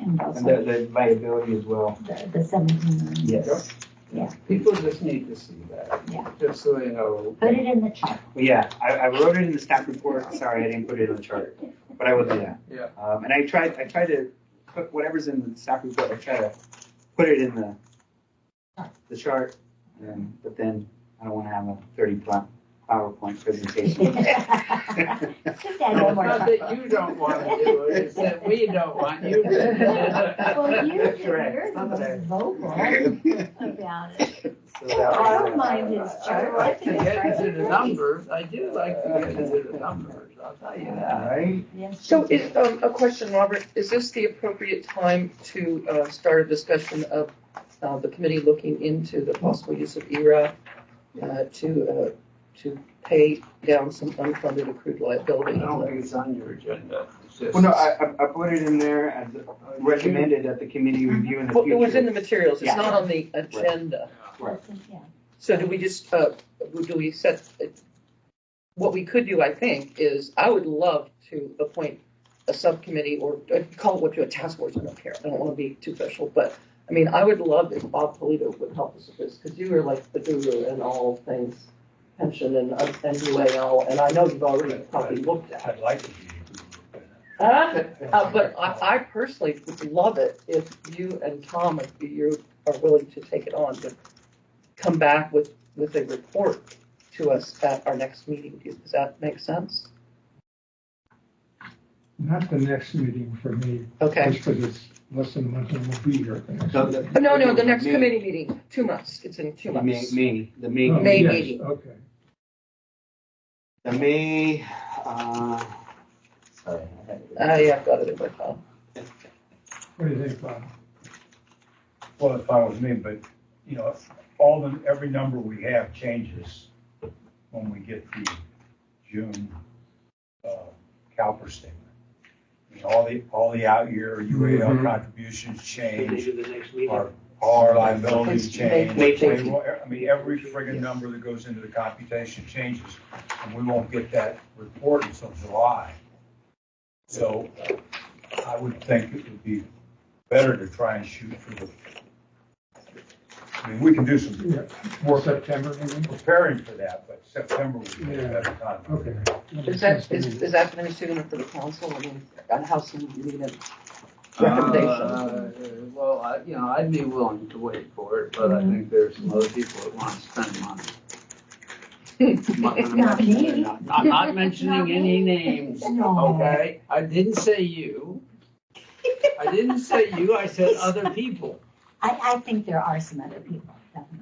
And those And are the liability as well. the 17 million. Yes. People just need to see that. Yeah. Just so they know. Put it in the chart. Yeah, I wrote it in the staff report. Sorry, I didn't put it in the chart, but I will do that. Yeah. And I tried to put whatever's in the staff report. I try to put it in the chart, but then I don't want to have a 30 PowerPoint presentation. Just add No, one more it's not chart. that you don't want to do it, it's that we don't want you to do it. Well, That's you're right. the most vocal about it. So that I was, don't mind his I chart. like to get into the numbers, I do like to get into the numbers, I'll tell you that. right? Yes, So you is, do. a question, Robert, is this the appropriate time to start a discussion of the committee looking into the possible use of ERA to pay down some unfunded accrued I liability? don't think it's on your agenda, it's just. Well, no, I put it in there as recommended that the committee review in the Well, future. it was in the materials, it's Yeah. not on the agenda. Right. Yeah. So do we just, do we set, what we could do, I think, is I would love to appoint a subcommittee or call it what you, a task force, I don't care. I don't want to be too official, but I mean, I would love if Bob Polito would help us with this because you are like the guru in all things pension and UAL, and I know you've already probably looked at it. I'd like to be. But I personally would love it if you and Tom, if you are willing to take it on, to come back with a report to us at our next meeting. Does that make sense? Not the next meeting for me, Okay. just because it's less than a month and we'll be here at the next. No, meeting. No, the next committee meeting, 2 months. It's in 2 months. The May. Oh, May yes, meeting. Okay. The May, sorry. Yeah, I've got it in my phone. What do you think, Bob? Well, it's fine with me, but, you know, every number we have changes when we get the June, CalPERS statement. I mean, all the out year UAL contributions change, the next meeting. all our liabilities It's change. May 14th. I mean, every friggin' number that goes into the computation changes, and we won't get that report until July. So I would think it would be better to try and shoot for I mean, we can do some Yeah, more September, maybe? preparing for that, but September would be a Yeah. better time. Okay. Is that going to be soon enough for the council? I mean, how soon do you need a recommendation? Well, I'd be willing to wait for it, but I think there's some other people that want to spend money. I'm not gonna Not mention me. their I'm not mentioning any names, No. okay? I didn't say you. I said other people. I think there are some other people, definitely.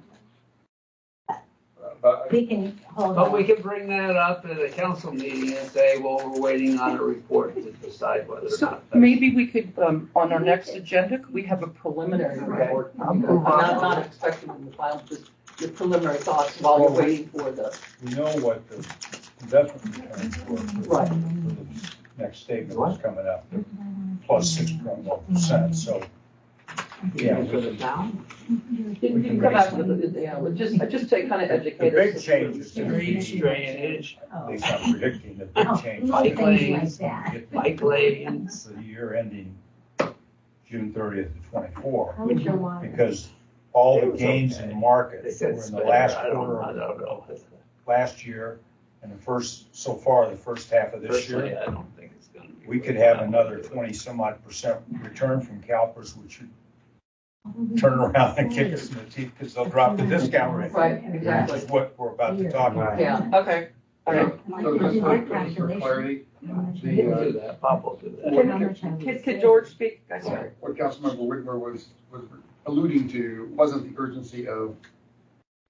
But We can hold But we on. can bring that up at a council meeting and say, well, we're waiting on a report to decide whether or So not. maybe we could, on our next agenda, could we have a preliminary report? I'm not expecting in the final, just your preliminary thoughts while we're waiting for the. We know what the investment returns were for Right. the next statement was coming up, plus 6.1%, so. Yeah, For the town? You can come back with it, yeah, but just to kind of the educate us. big changes to Streets, the, drainage, Oh. based on predicting the big Oh, changes. little Bike things lanes. like that. bike lanes. For the year ending June 30th to 24, How was your water? because all It the was gains okay. in the market They said were in the spare, last I don't quarter of know. last year and the first half of this Personally, year. I don't think it's gonna be. We could have another 20-some-odd% return from CalPERS, which should turn around and kick us in the teeth because they'll drop the discount rate. Right, Which exactly. is what we're about to talk about. Yeah, okay, all right. So just for clarity, He'll do that, Bob will do that. Can George speak? I'm sorry. what Councilmember Whitmer was alluding to wasn't the urgency of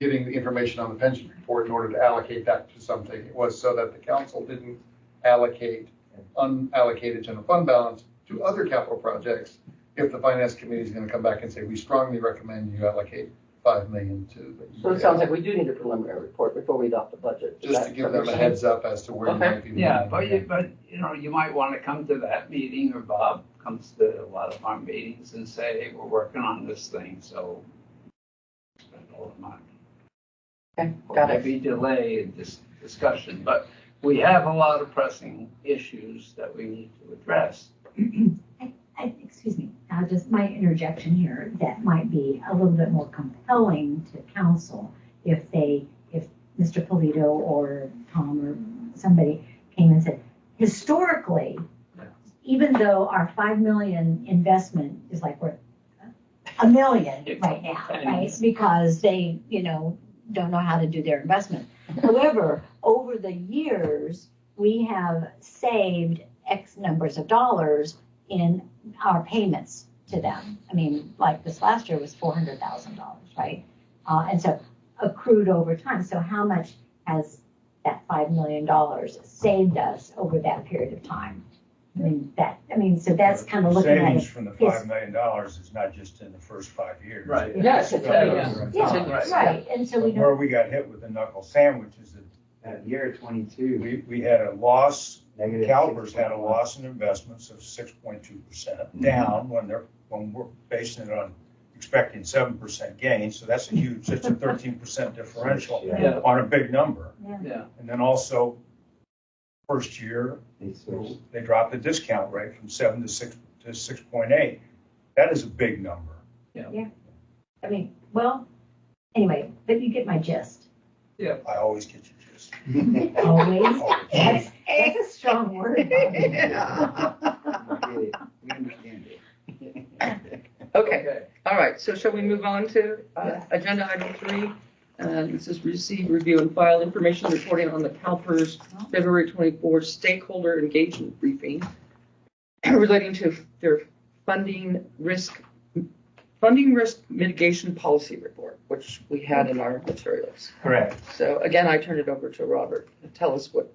getting the information on the pension report in order to allocate that to something. It was so that the council didn't allocate unallocated general fund balance to other capital projects if the finance committee is going to come back and say, we strongly recommend you allocate $5 million to the. So it sounds like we do need a preliminary report before we adopt the budget. Is Just that to give what them you're a saying? heads up as to where you Okay. might be. Yeah, leaning. but you might want to come to that meeting, or Bob comes to a lot of our meetings and say, hey, we're working on this thing, so spend all the money. Okay, Or got it. maybe delay in this discussion, but we have a lot of pressing issues that we need to address. I excuse me, just my interjection here, that might be a little bit more compelling to council if Mr. Polito or Tom or somebody came and said, historically, even though our 5 million investment is like worth $1 million right now, right? Because they, don't know how to do their investment. However, over the years, we have saved X numbers of dollars in our payments to them. I mean, like this last year was $400,000, right? And so accrued over time. So how much has that $5 million saved us over that period of time? So that's kind of looking at Savings it. from the $5 million is not just in the first 5 years. Right. Yes, it's, Yeah, right, and so we But where don't, we got hit with the knuckle sandwich is That year 22, we had a loss, negative. CalPERS had a loss in investments of 6.2%, down when we're basing it on expecting 7% gain. So that's a 13% differential Yeah. on a big number. Yeah. And then also, first year, they dropped the discount rate from 7 to 6 to 6.8. That is a big number. anyway, but you get my gist. I always get your gist. Always, Always. that's a strong word. Yeah. We understand it. Okay, all right, so shall we move on to agenda item 3? This is receive, review, and file information reporting on the CalPERS February 24 stakeholder engagement briefing relating to their funding risk mitigation policy report, which we had in our materials. Correct. So again, I turn it over to Robert to tell us what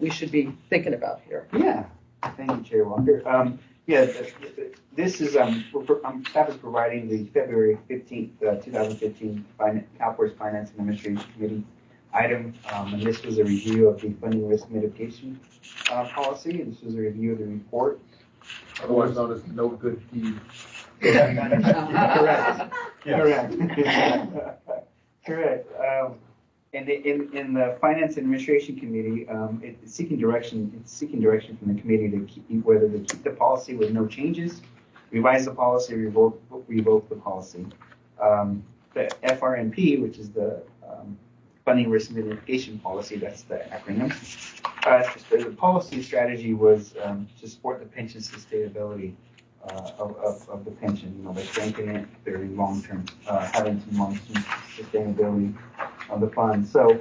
we should be thinking about here. Yeah, thank you, Chair Walker. This is, staff is providing the February 15th, 2015 CalPERS Finance and Administration Committee item, and this was a review of the funding risk mitigation policy, and this was a review of the report. Otherwise known as no good deed. Correct. Yes. Correct. And in the Finance and Administration Committee, it's seeking direction from the committee to keep whether to keep the policy with no changes, revise the policy, revoke the policy. The FRMP, which is the Funding Risk Mitigation Policy, that's the acronym. The policy strategy was to support the pension sustainability of the pension, by strengthening it during long-term, having some long-term sustainability of the fund. So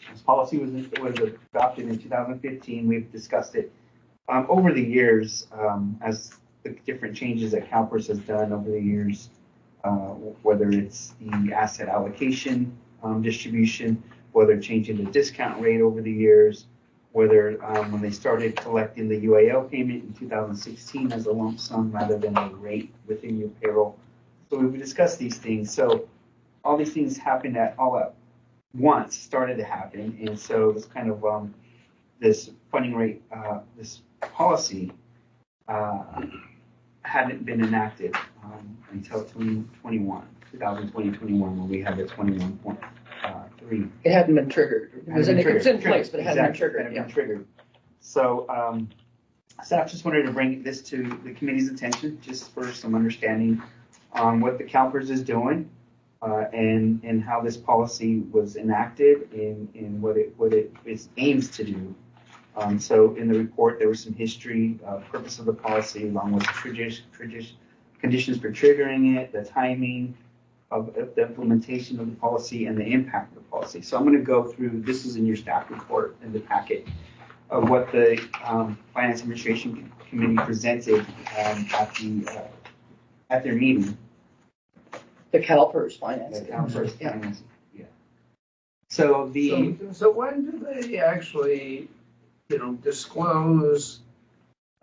this policy was adopted in 2015. We've discussed it over the years as the different changes that CalPERS has done over the years, whether it's the asset allocation distribution, whether changing the discount rate over the years, whether when they started collecting the UAL payment in 2016 as a lump sum rather than a rate within your payroll. So we discussed these things. So all these things happened all at once, started to happen. And so it was kind of this funding rate, this policy hadn't been enacted until 2020-21, when we had the 21.3. It hadn't been triggered. It was in place, but it hadn't been triggered. Hadn't been triggered. So staff just wanted to bring this to the committee's attention, just for some understanding on what the CalPERS is doing, and how this policy was enacted, and what it aims to do. So in the report, there was some history, purpose of the policy, along with conditions for triggering it, the timing of the implementation of the policy, and the impact of the policy. So I'm going to go through, this is in your staff report in the packet, of what the Finance Administration Committee presented at their meeting. The CalPERS finance. The CalPERS Yeah. finance, yeah. So So when do they actually, disclose?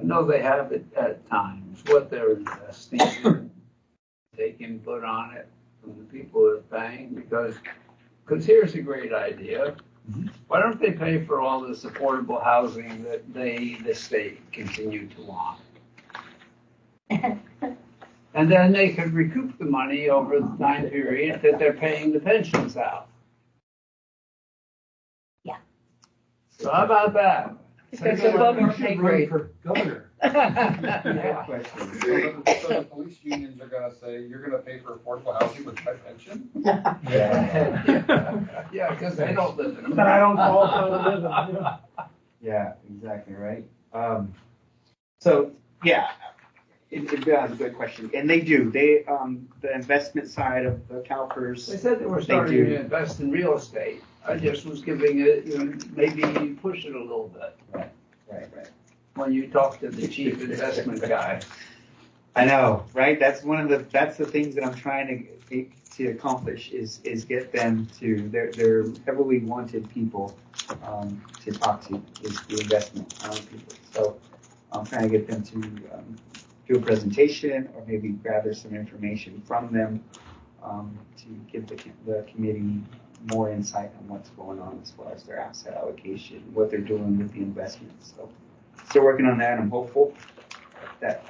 I know they have it at times, what they're investing in. They can put on it from the people that are paying, because here's a great idea. Why don't they pay for all this affordable housing that the state continue to want? And then they could recoup the money over the time period that they're paying the pensions out. Yeah. So how about that? That's above our You should pay run grade. for governor. Good question. So the police unions are gonna say, you're gonna pay for affordable housing with my pension? Yeah, Yeah, because they don't live in them. But I don't qualify to live in, you know. yeah, exactly, right? So, yeah, it's a good question. And they do, the investment side of the CalPERS. They said they were They starting do. to invest in real estate. I just was giving it, maybe push it a little bit Right. when you talk to the chief investment guy. I know, right? That's the things that I'm trying to accomplish is get them to, they're heavily wanted people, to talk to, is the investment people. So I'm trying to get them to, do a presentation or maybe gather some information from them, to give the committee more insight on what's going on as far as their asset allocation, what they're doing with the investments. So still working on that. I'm hopeful that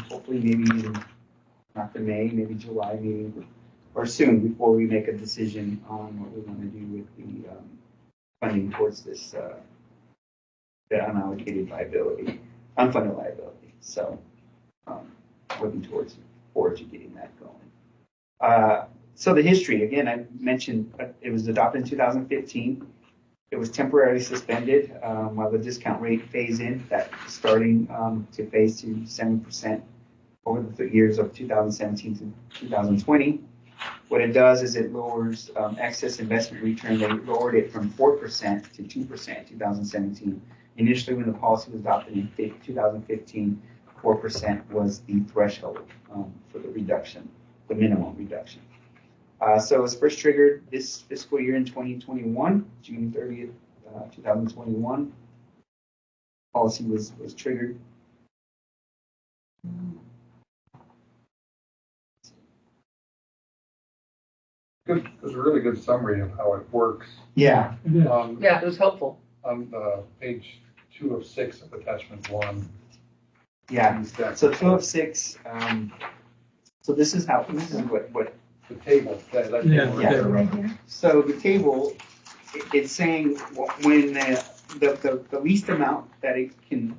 hopefully maybe even not the May, maybe July meeting or soon before we make a decision on what we want to do with the funding towards this the unallocated liability, unfunded liability. So working forward to getting that going. So the history, again, I mentioned it was adopted in 2015. It was temporarily suspended while the discount rate phase in, that starting to phase to 7% over the years of 2017 to 2020. What it does is it lowers excess investment return. They lowered it from 4% to 2% in 2017. Initially, when the policy was adopted in 2015, 4% was the threshold for the reduction, the minimum reduction. So it was first triggered this fiscal year in 2021, June 30th, 2021. Policy was triggered. Good, it was a really good summary of how it works. Yeah. Yeah, it was helpful. On page 2 of 6 of attachment 1. Yeah. So 2 of 6. So this is what The table, that Yeah, table. yeah. Right here. So the table, it's saying when the least amount that it can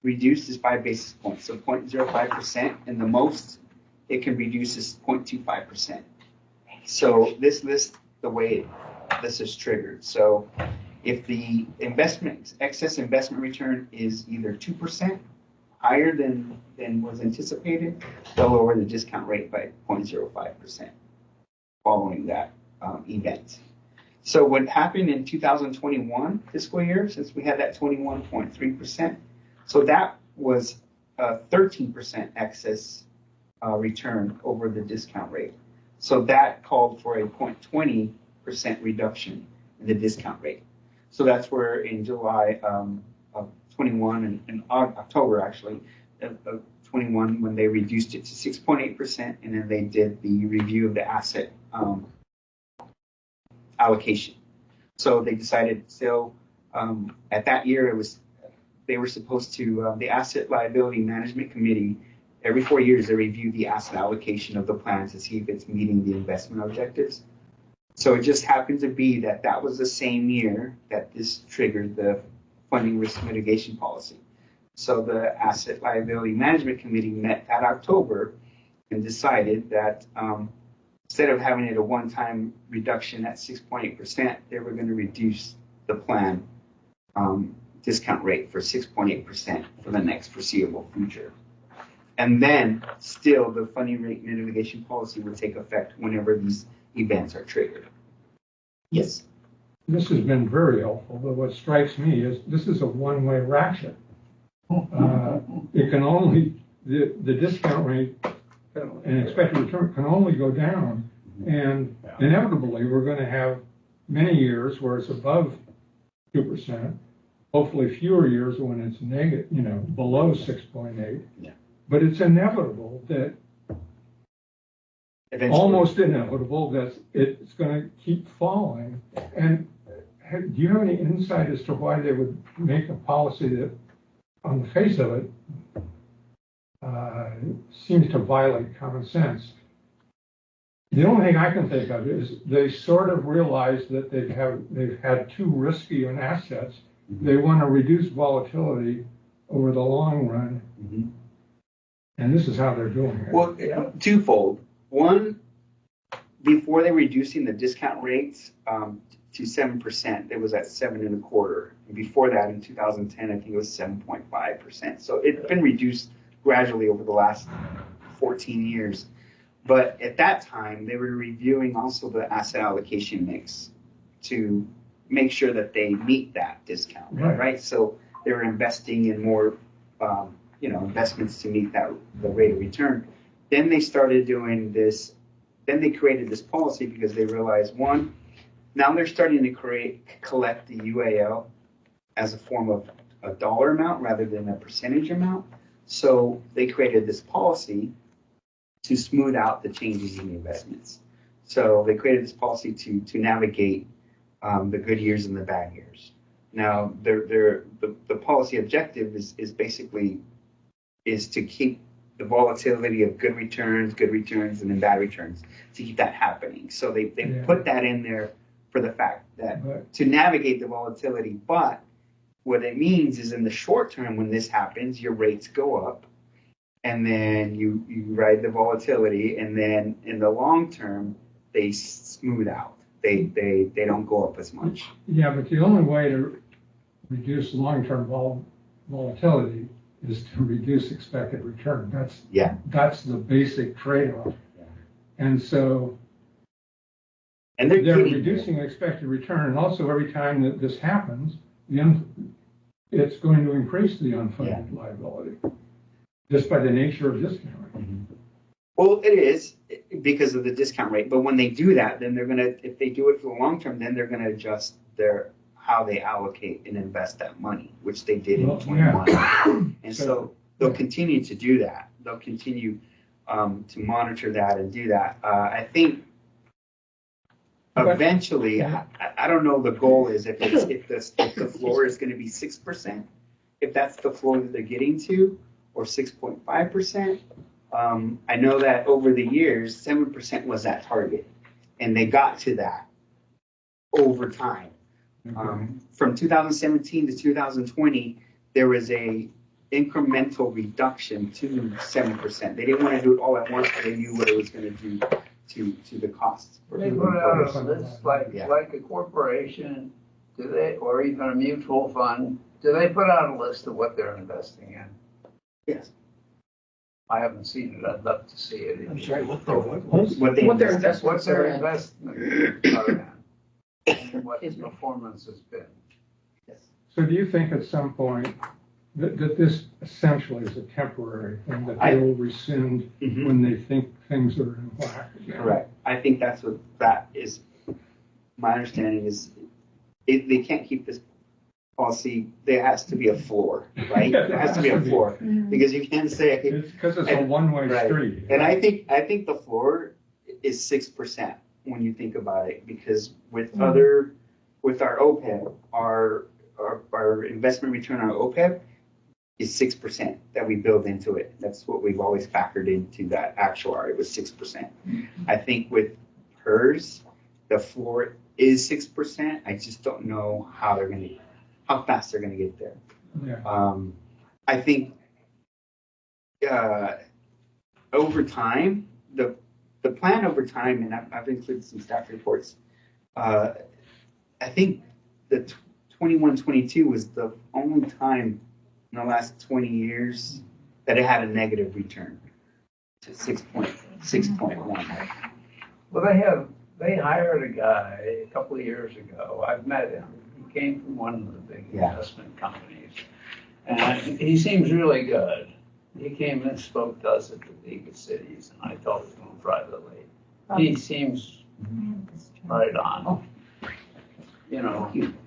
reduce is 5 basis points, so 0.05%, and the most it can reduce is 0.25%. So this lists the way this is triggered. So if the excess investment return is either 2% higher than was anticipated, they'll lower the discount rate by 0.05% following that event. So what happened in 2021 fiscal year, since we had that 21.3%, so that was a 13% excess return over the discount rate. So that called for a 0.20% reduction in the discount rate. So that's where in July of 21 and October actually of 21, when they reduced it to 6.8%, and then they did the review of the asset allocation. So they decided still at that year they were supposed to the asset liability management committee every 4 years they review the asset allocation of the plan to see if it's meeting the investment objectives. So it just happened to be that was the same year that this triggered the funding risk mitigation policy. So the asset liability management committee met that October and decided that instead of having it a one-time reduction at 6.8%, they were going to reduce the plan discount rate for 6.8% for the next foreseeable future. And then still the funding rate mitigation policy would take effect whenever these events are triggered. Yes. This has been very helpful, but what strikes me is this is a one-way ratchet. It can only, the discount rate and expected return can only go down. And inevitably, we're going to have many years where it's above 2%, hopefully fewer years when it's negative, below 6.8. Yeah. But it's inevitable that, Eventually. almost inevitable that it's going to keep falling. And do you have any insight as to why they would make a policy that, on the face of it, seems to violate common sense? The only thing I can think of is they sort of realized that they've had too risky an assets They want to reduce volatility over the long run, Mhm. and this is how they're doing it. Well, twofold. One, before they were reducing the discount rates to 7%, it was at 7.25%. And before that, in 2010, I think it was 7.5%. So it's been reduced gradually over the last 14 years. But at that time, they were reviewing also the asset allocation mix to make sure that they meet that discount, right? So they were investing in more, investments to meet the rate of return. Then they started doing this. Then they created this policy because they realized, one, now they're starting to collect the UAL as a form of a dollar amount rather than a percentage amount. So they created this policy to smooth out the changes in the investments. So they created this policy to navigate the good years and the bad years. Now, the policy objective is basically to keep the volatility of good returns, and then bad returns, to keep that happening. So they put that in there for the fact that to navigate the volatility. But what it means is in the short term, when this happens, your rates go up, and then you ride the volatility, and then in the long term, they smooth out. They don't go up as much. Yeah, but the only way to reduce long-term volatility is to reduce expected return. That's the basic trade-off. Yeah. And so they're reducing expected return, and also every time that this happens, it's going to increase the unfunded liability just by the nature of discounting. Mm-hmm. Well, it is because of the discount rate. But when they do that, then if they do it for the long term, then they're gonna adjust how they allocate and invest that money, which they did in 21. Yeah. And so they'll continue to do that. They'll continue to monitor that and do that. I think eventually, I don't know. The goal is if the floor is going to be 6%, if that's the floor that they're getting to, or 6.5%. I know that over the years, 7% was that target, and they got to that over time. From 2017 to 2020, there was a incremental reduction to 7%. They didn't want to do it all at once, but they knew what it was going to do to the costs. They put out a list like a corporation, or even a mutual fund, do they put out a list of what they're investing in? Yes. I haven't seen it. I'd love to see it. I'm sorry, What their investments are in, and what its performance has been. Yes. So do you think at some point that this essentially is a temporary thing, that they will rescind when they think things are in whack again? Correct. I think that's what that is. My understanding is they can't keep this policy. There has to be a floor, right? There has to be a floor because you can't say because it's a one-way street. And I think the floor is 6% when you think about it, because with our OPEB, our investment return on OPEB is 6% that we build into it. That's what we've always factored into that actuary. It was 6%. I think with hers, the floor is 6%. I just don't know how fast they're gonna get there. Yeah. I think over time, the plan over time, and I've included some staff reports. I think the 21-22 was the only time in the last 20 years that it had a negative return to 6.1. Well, they hired a guy a couple of years ago. I've met him. He came from one of the big investment companies, and he seems really good. He came and spoke to us at the League of Cities, and I talked to him privately. He seems right on.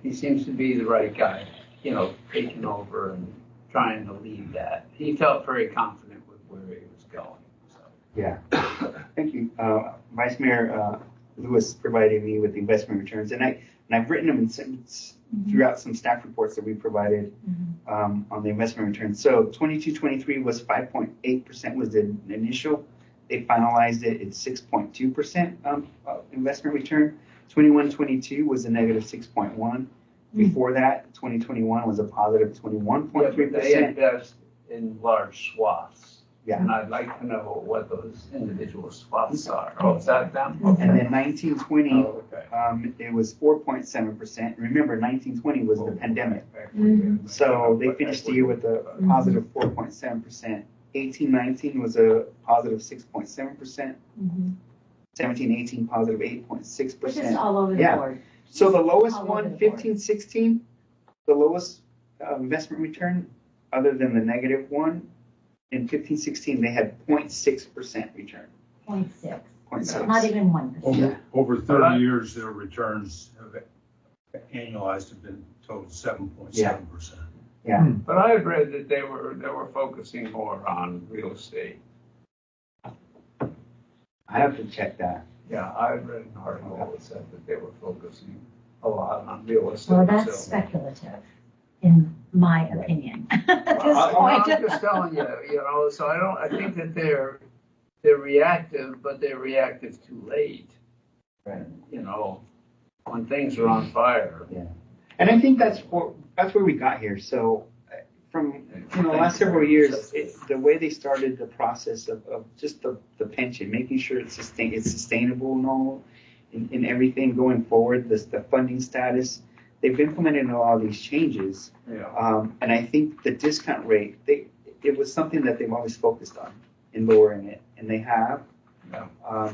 He seems to be the right guy, taking over and trying to lead that. He felt very confident with where he was going. So. Yeah. Thank you. Vice Mayor Lewis provided me with the investment returns, and I've written them throughout some staff reports that we provided on the investment returns. So 22-23 was 5.8% was the initial. They finalized it at 6.2% investment return. 21-22 was a negative 6.1. Before that, 2021 was a positive Yeah, 21.3%. but they invest in large swaths. Yeah. And I'd like to know what those individual swaths are. Oh, is that them? And Okay. then 1920, Oh, okay. it was 4.7%. Remember, 1920 was the pandemic. Mhm. So they finished the year with a positive 4.7%. 1819 was a positive 6.7%. Mhm. 1718 positive Which is 8.6%. all over the Yeah. board. So the lowest All over one, the board. 1516, the lowest investment return, other than the negative one, in 1516 they had 0.6% return. 0.6, 0.6. not even 1%. Over 30 years, their returns have annualized have been total 7.7%. Yeah. But I had read that they were focusing more on real estate. I have to check that. Yeah, I had read an article that said that they were focusing a lot on real estate. Well, that's so- speculative, in my opinion, at this I'm point. just telling you, so I think that they're reactive, but they're reactive too late. Right. When things are on fire. And I think that's where we got here. So from the last several years, the way they started the process of just the pension, making sure it's sustainable and all, in everything going forward, the funding status, they've implemented a lot of these changes. Yeah. And I think the discount rate, it was something that they've always focused on in lowering it, and they have. Yeah.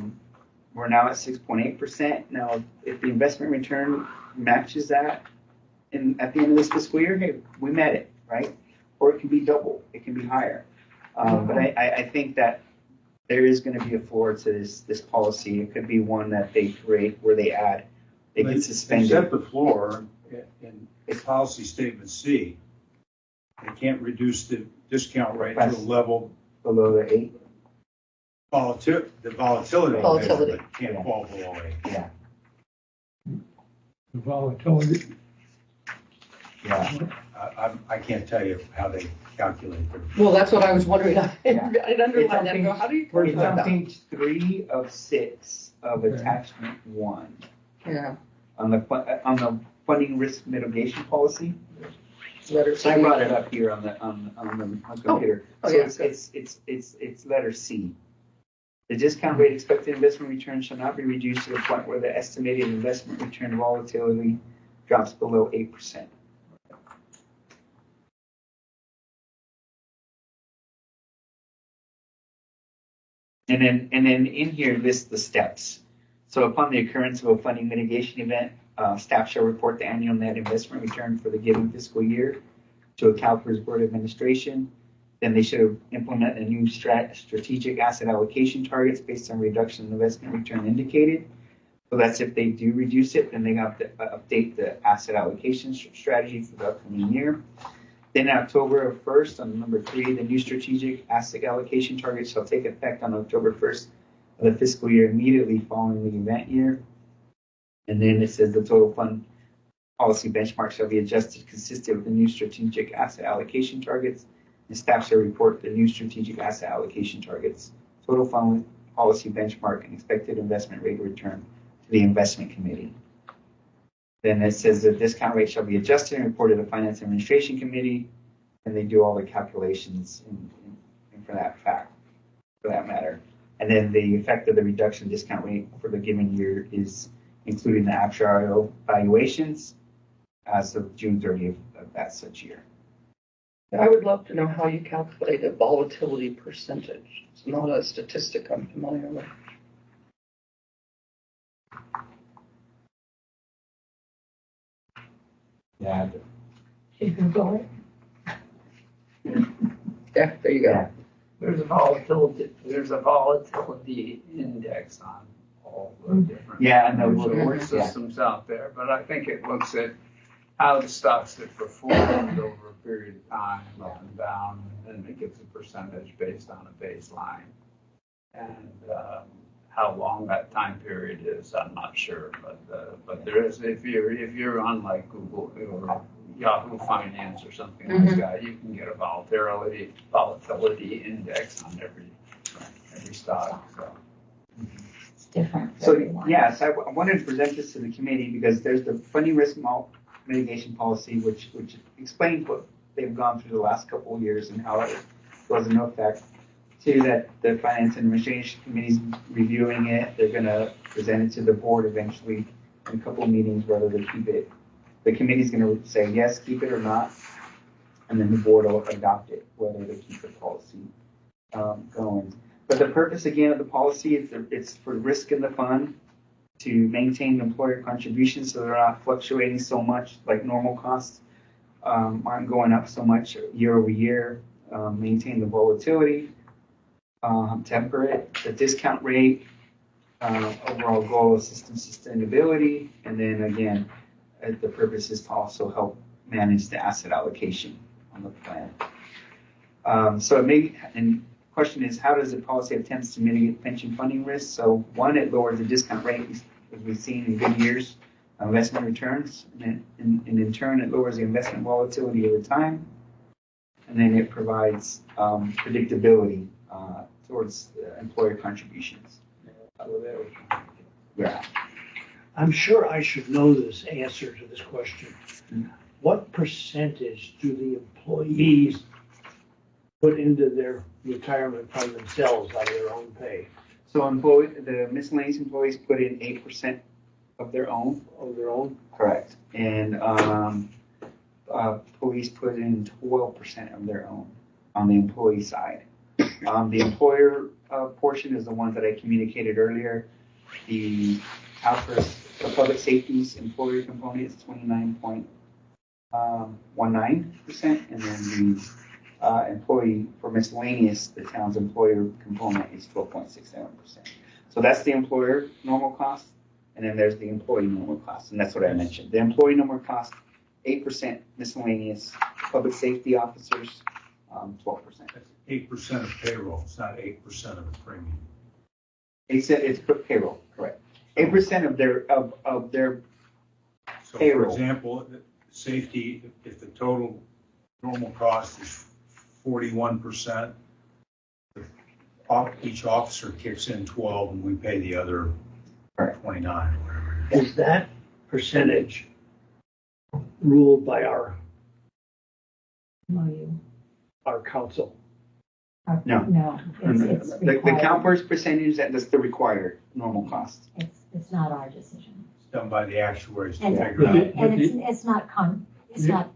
We're now at 6.8%. Now, if the investment return matches that, and at the end of this fiscal year, hey, we met it, right? Or it can be double, it can be higher. But I think that there is going to be a floor to this policy. It could be one that they create where they get They suspended. set the floor in policy statement C. They can't reduce the discount rate to a level Below the 8. the volatility Volatility. measurement can't fall below 8. Yeah. The volatility, Yeah. I can't tell you how they calculate it. Well, that's what I was wondering. I'd It's underline on that. and go, How do you? It's on page 3 of 6 of Okay. attachment 1 Yeah. on the funding risk mitigation policy. Letter So I C. brought it up here on the computer. Oh, So yeah, it's letter C. The discount rate expected investment return shall not be reduced to the point where the estimated investment return volatility drops below 8%. And then in here lists the steps. So upon the occurrence of a funding mitigation event, staff shall report the annual net investment return for the given fiscal year to a CalPERS board administration. Then they should implement a new strategic asset allocation targets based on reduction in investment return indicated. So that's if they do reduce it, then they have to update the asset allocation strategy for the upcoming year. Then October 1st, on number 3, the new strategic asset allocation target shall take effect on October 1st of the fiscal year immediately following the event year. And then it says the total fund policy benchmark shall be adjusted consistent with the new strategic asset allocation targets. And staff shall report the new strategic asset allocation targets, total fund policy benchmark, and expected investment rate of return to the investment committee. Then it says the discount rate shall be adjusted and reported to the Finance Administration Committee, and they do all the calculations for that matter. And then the effect of the reduction discount rate for the given year is including the actuarial valuations as of June 30th of that such year. I would love to know how you calculate a volatility percentage. It's not a statistic I'm familiar with. Yeah. Should Google it. Yeah, there you go. Yeah. There's a volatility index on all the different. Yeah, and the reward yeah. systems out there, but I think it looks at how the stocks have performed over a period of time, up and down, and it gives a percentage based on a baseline. And how long that time period is, I'm not sure, but there is, if you're on like Google or Yahoo Finance or something like that, you can get a volatility index on every stock. So. It's different for So everyone. yes, I wanted to present this to the committee because there's the funding risk mitigation policy, which explains what they've gone through the last couple of years and how it was in effect. Two, that the Finance and Administration Committee's reviewing it. They're going to present it to the board eventually in a couple of meetings, whether they keep it. The committee's going to say yes, keep it or not, and then the board will adopt it, whether they keep the policy going. But the purpose, again, of the policy is it's for risk in the fund to maintain employer contributions so they're not fluctuating so much like normal costs aren't going up so much year over year. Maintain the volatility, temper it, the discount rate, overall goal of system sustainability, and then again, the purpose is to also help manage the asset allocation on the plan. So it may, and question is, how does the policy attempt to mitigate pension funding risk? So one, it lowers the discount rate, as we've seen in good years, investment returns, and in turn, it lowers the investment volatility over time. And then it provides predictability towards employer contributions. Yeah. I'm sure I should know this answer to this question. What percentage do the employees put into their retirement fund themselves out of their own pay? So the miscellaneous employees put in 8% of their own. Of their own? Correct. And police put in 12% of their own on the employee side. The employer portion is the one that I communicated earlier. The public safety's employer component is 29.19%, and then the employee for miscellaneous, the town's employer component is 12.67%. So that's the employer normal cost, and then there's the employee normal cost, and that's what I mentioned. The employee normal cost, 8% miscellaneous, public safety officers, 12%. That's 8% of payroll, it's not 8% of the premium. It's payroll, correct. 8% of their So payroll. for example, safety, if the total normal cost is 41%, each officer kicks in 12 and we pay the other 29 or whatever. Is that percentage ruled by our council? No. No, it's The required. CalPERS percentage, that's the required normal cost. It's not our decision. It's done by the actuaries to And, figure out. and it's not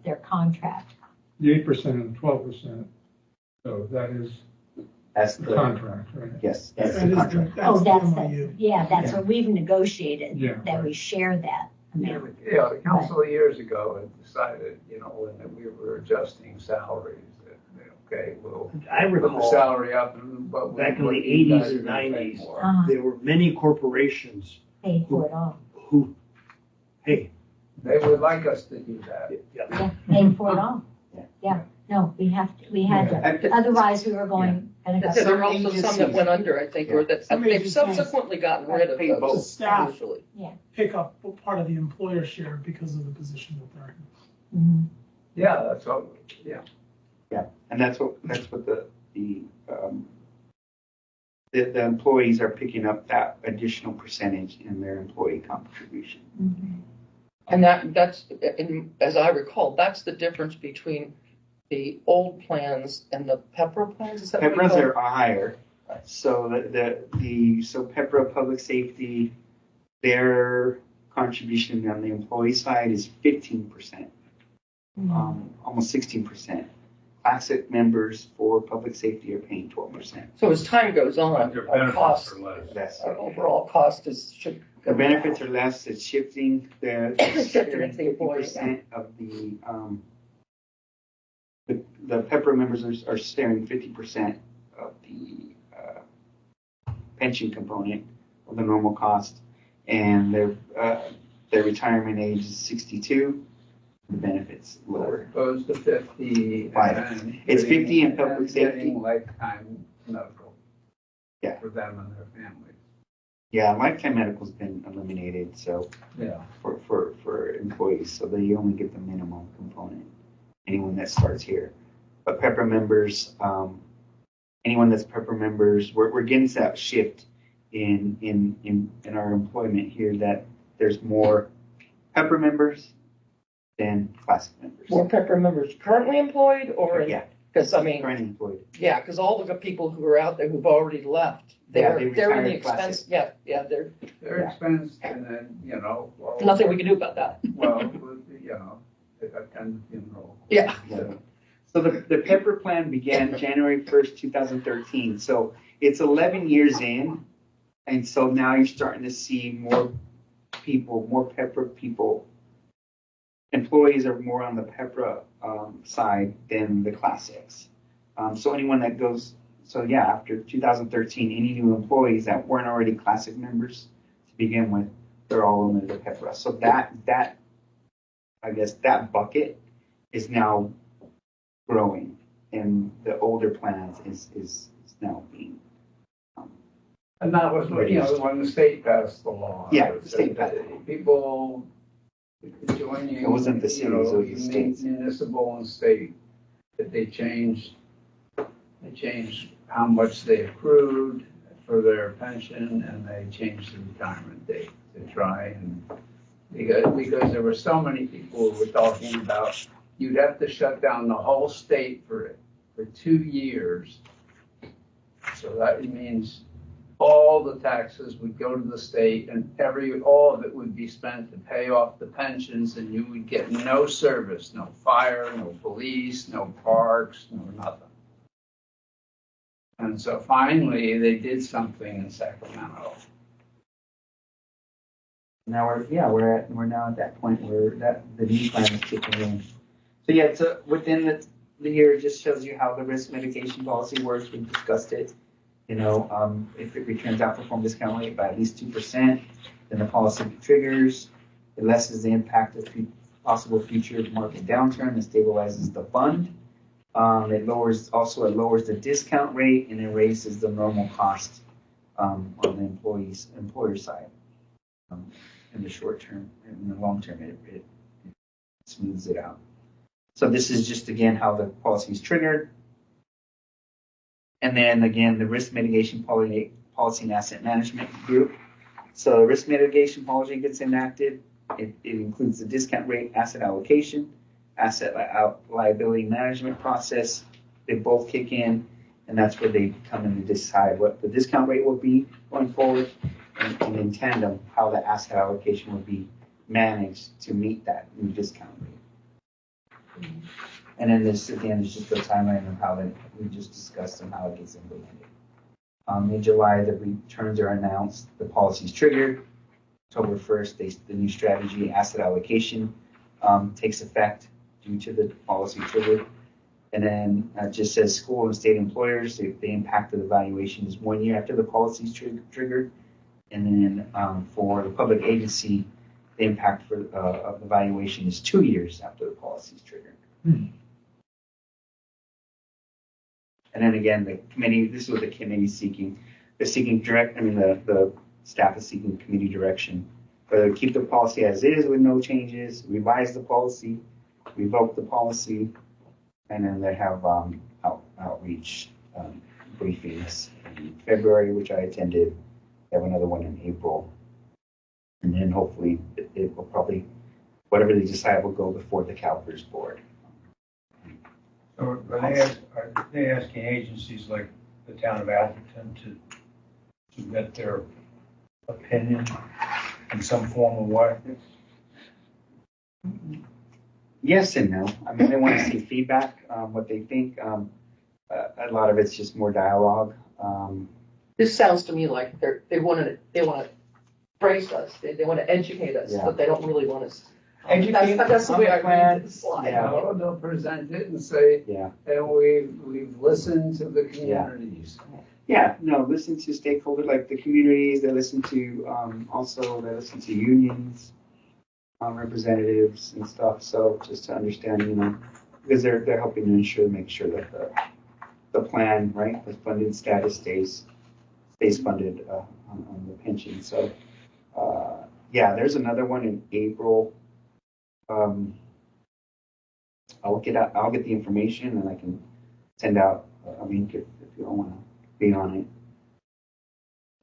their contract. The 8% and the 12%, so that is That's the the, contract, right? yes, that's That the is contract. Oh, that's MOU. that's what we've negotiated, Yeah, that right. we share that amount. Yeah, the council years ago had decided, when we were adjusting salaries, that, okay, we'll I put the recall salary up, but back in what the you 80s guys and are gonna pay 90s. more. there were many corporations Paid for it all. who, hey, They would like us to do that. Yeah, paid for it all. Yeah, no, we had to, otherwise we were going. There were also some that went under, I think, or that Some they've agencies- subsequently gotten rid of Pay both. those, Staff usually. pick up part of the employer share because of the position that they're in. Mhm. Yeah, that's all, yeah. And that's what the employees are picking up that additional percentage in their employee contribution. Mhm. And that's, as I recall, that's the difference between the old plans and the PEPRA plans, is that what we PEPRAs call are higher, so so PEPRA Public Safety, their contribution on the employee side is 15%, almost 16%. Classic members for public safety are paying 12%. So as time goes on, Their our benefits cost, are less. That's our overall cost should. the benefits are less. It's shifting. They're Shifting to the employee, 50% of the PEPRA members are sharing 50% of the pension component of the normal cost, and their retirement age is 62. The benefits lower. Opposed to 50. Right. and It's 50 in getting- public and safety. Getting lifetime medical. Yeah. For them and their families. Yeah, lifetime medical's been eliminated, so Yeah. for employees, so they only get the minimum component. Anyone that starts here, but PEPRA members, anyone that's PEPRA members, we're getting that shift in our employment here that there's more PEPRA members than classic members. More Pepper members currently employed or? Yeah, Because, I mean, currently employed. yeah, because all the people who are out there who've already left, Yeah, they're they in the retired classic. expense, yeah, They're Yeah. expensed and then, well. nothing we can do about that. Well, they attend the funeral. Yeah. So the Pepper plan began January 1st, 2013. So it's 11 years in. And so now you're starting to see more people, more Pepper people. Employees are more on the Pepper side than the classics. So anyone that goes, after 2013, any new employees that weren't already classic members to begin with, they're all under the Pepper. So that I guess that bucket is now growing, and the older plans is now being. And that was when the state passed the law. Yeah, the state passed the law. People joining. It wasn't the cities, it was the states. Municipal and state, that they changed how much they accrued for their pension, and they changed the retirement date to try and, because there were so many people who were talking about, you'd have to shut down the whole state for 2 years. So that means all the taxes would go to the state, and all of it would be spent to pay off the pensions, and you would get no service, no fire, no police, no parks, no nothing. And so finally, they did something in Sacramento. Now we're now at that point where the new plan is kicking in. So so within the year, it just shows you how the risk mitigation policy works. We discussed it. If it returns outperform discount rate by at least 2%, then the policy triggers. It lessens the impact of possible future market downturn and stabilizes the fund. It lowers the discount rate, and it raises the normal cost on the employer side. In the short term, in the long term, it smooths it out. So this is just again how the policy is triggered. And then again, the risk mitigation policy and asset management group. So the risk mitigation policy gets enacted. It includes the discount rate, asset allocation, asset liability management process. They both kick in, and that's where they come in to decide what the discount rate will be going forward, and in tandem, how the asset allocation will be managed to meet that new discount rate. And then this at the end is just a timeline of how we just discussed and how it gets implemented. In July, the returns are announced, the policy is triggered. October 1st, the new strategy asset allocation takes effect due to the policy trigger. And then it just says school and state employers, the impact of the valuation is 1 year after the policy is triggered. And then for the public agency, the impact of the valuation is 2 years after the policy is triggered. And then again, the committee, this is what the committee is seeking. They're seeking the staff is seeking committee direction, whether to keep the policy as is with no changes, revise the policy, revoke the policy, and then they have outreach briefings in February, which I attended. They have another one in April. And then hopefully it will probably, whatever they decide will go before the CalPERS board. So are they asking agencies like the town of Atherton to submit their opinion in some form of way? Yes and no. I mean, they want to see feedback, what they think. A lot of it's just more dialogue. This sounds to me like they want to brace us, they want to educate us, Yeah. but they don't really want us. Educate That's the on way the I plan. read the slide. Yeah. They'll present it and say, Yeah. and we've listened to the communities. Yeah, no, listen to stakeholders like the communities, they listen to, also they listen to unions, representatives and stuff. So just to understand, because they're helping to make sure that the plan, right, the funding status stays funded on the pension. So, there's another one in April. I'll get the information and I can send out a link if you don't want to be on it.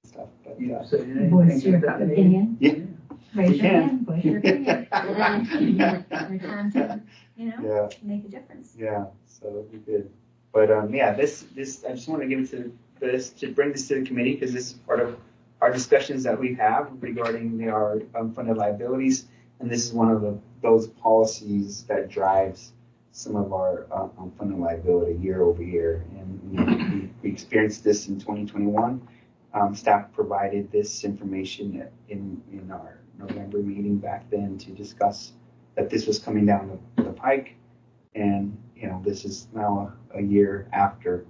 Stuff, but You say Voice anything your at that opinion. meeting? yeah. Raise your can. hand, push your finger. Every time to, Yeah, make a difference. yeah, so it'd be good. But, yeah, this, I just want to give it to bring this to the committee, because this is part of our discussions that we have regarding our unfunded liabilities. And this is one of those policies that drives some of our unfunded liability year over year. And we experienced this in 2021. Staff provided this information in our November meeting back then to discuss that this was coming down the pike. And, this is now a year after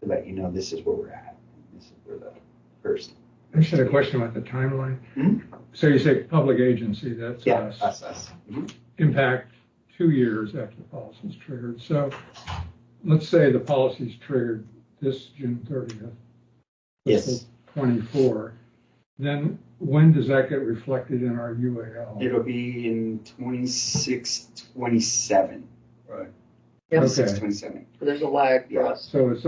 to let you know this is where we're at. This is where the first. I just had a question about the timeline. Mm-hmm. So you say public agency, that's Yeah, us. us. Mm-hmm. Impact 2 years after the policy is triggered. So let's say the policy is triggered this June 30th. Yes. 24. Then when does that get reflected in our UAL? It'll be in 26, 27. Right. Yep. 26, Okay. 27. There's a lag for Yeah. us. So it's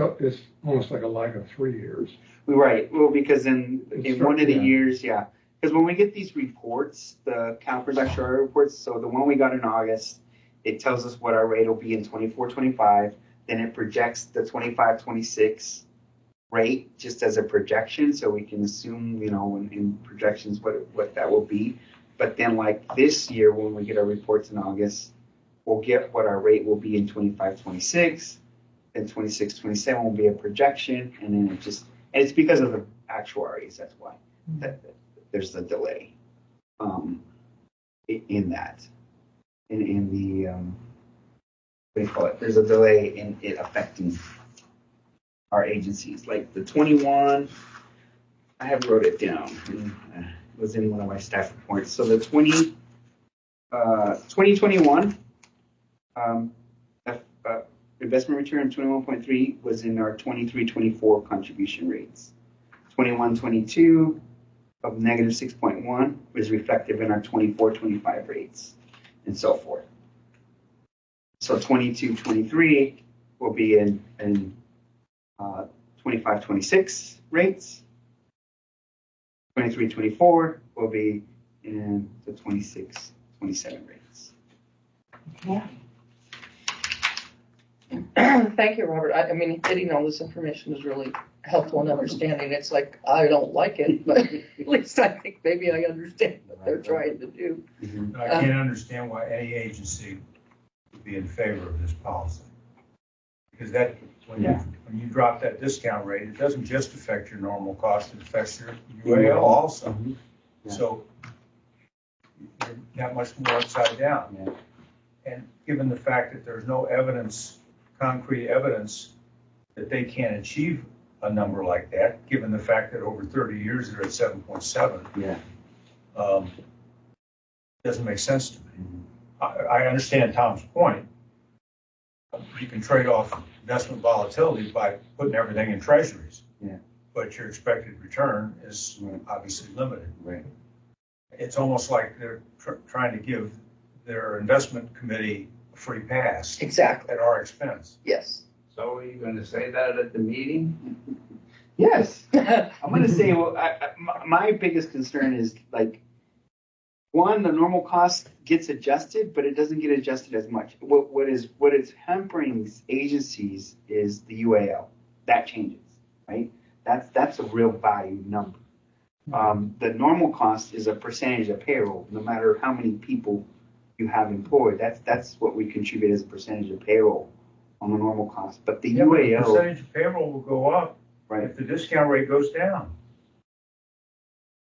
almost like a lag of 3 years. Right. Well, because in one of the Yeah. years, yeah. Because when we get these reports, the CalPERS actuarial reports, so the one we got in August, it tells us what our rate will be in 24, 25. Then it projects the 25, 26 rate just as a projection, so we can assume, in projections what that will be. But then like this year, when we get our reports in August, we'll get what our rate will be in 25, 26. Then 26, 27 will be a projection, and then and it's because of the actuaries, that's why that there's the delay in that. In the, what do you call it? There's a delay in it affecting our agencies. Like the 21, I have wrote it down. It was in one of my staff reports. So the 2021 investment return of 21.3 was in our 23-24 contribution rates. 21-22 of negative 6.1 was reflective in our 24-25 rates, and so forth. So 22-23 will be in 25-26 rates. 23-24 will be in the 26-27 rates. Yeah. Thank you, Robert. I mean, getting all this information is really helpful in understanding. It's like, I don't like it, but at least I think maybe I understand what they're trying to do. I can't understand why any agency would be in favor of this policy. Because when you drop that discount rate, it doesn't just affect your normal cost, it affects your UAL also. Mm-hmm. Yeah. So you're that much more upside down. Yeah. And given the fact that there's no concrete evidence that they can't achieve a number like that, given the fact that over 30 years they're at 7.7, Yeah. Doesn't make sense to me. I understand Tom's point. You can trade off investment volatility by putting everything in treasuries. Yeah. But your expected return is obviously limited. Right. It's almost like they're trying to give their investment committee a free pass Exactly. at our expense. Yes. So are you going to say that at the meeting? Yes. I'm going to say, well, my biggest concern is like, one, the normal cost gets adjusted, but it doesn't get adjusted as much. What is hampering agencies is the UAL. That changes, right? That's a real value number. The normal cost is a percentage of payroll, no matter how many people you have employed. That's what we contribute as a percentage of payroll on the normal cost. But the But the UAL, percentage of payroll will go up right? if the discount rate goes down.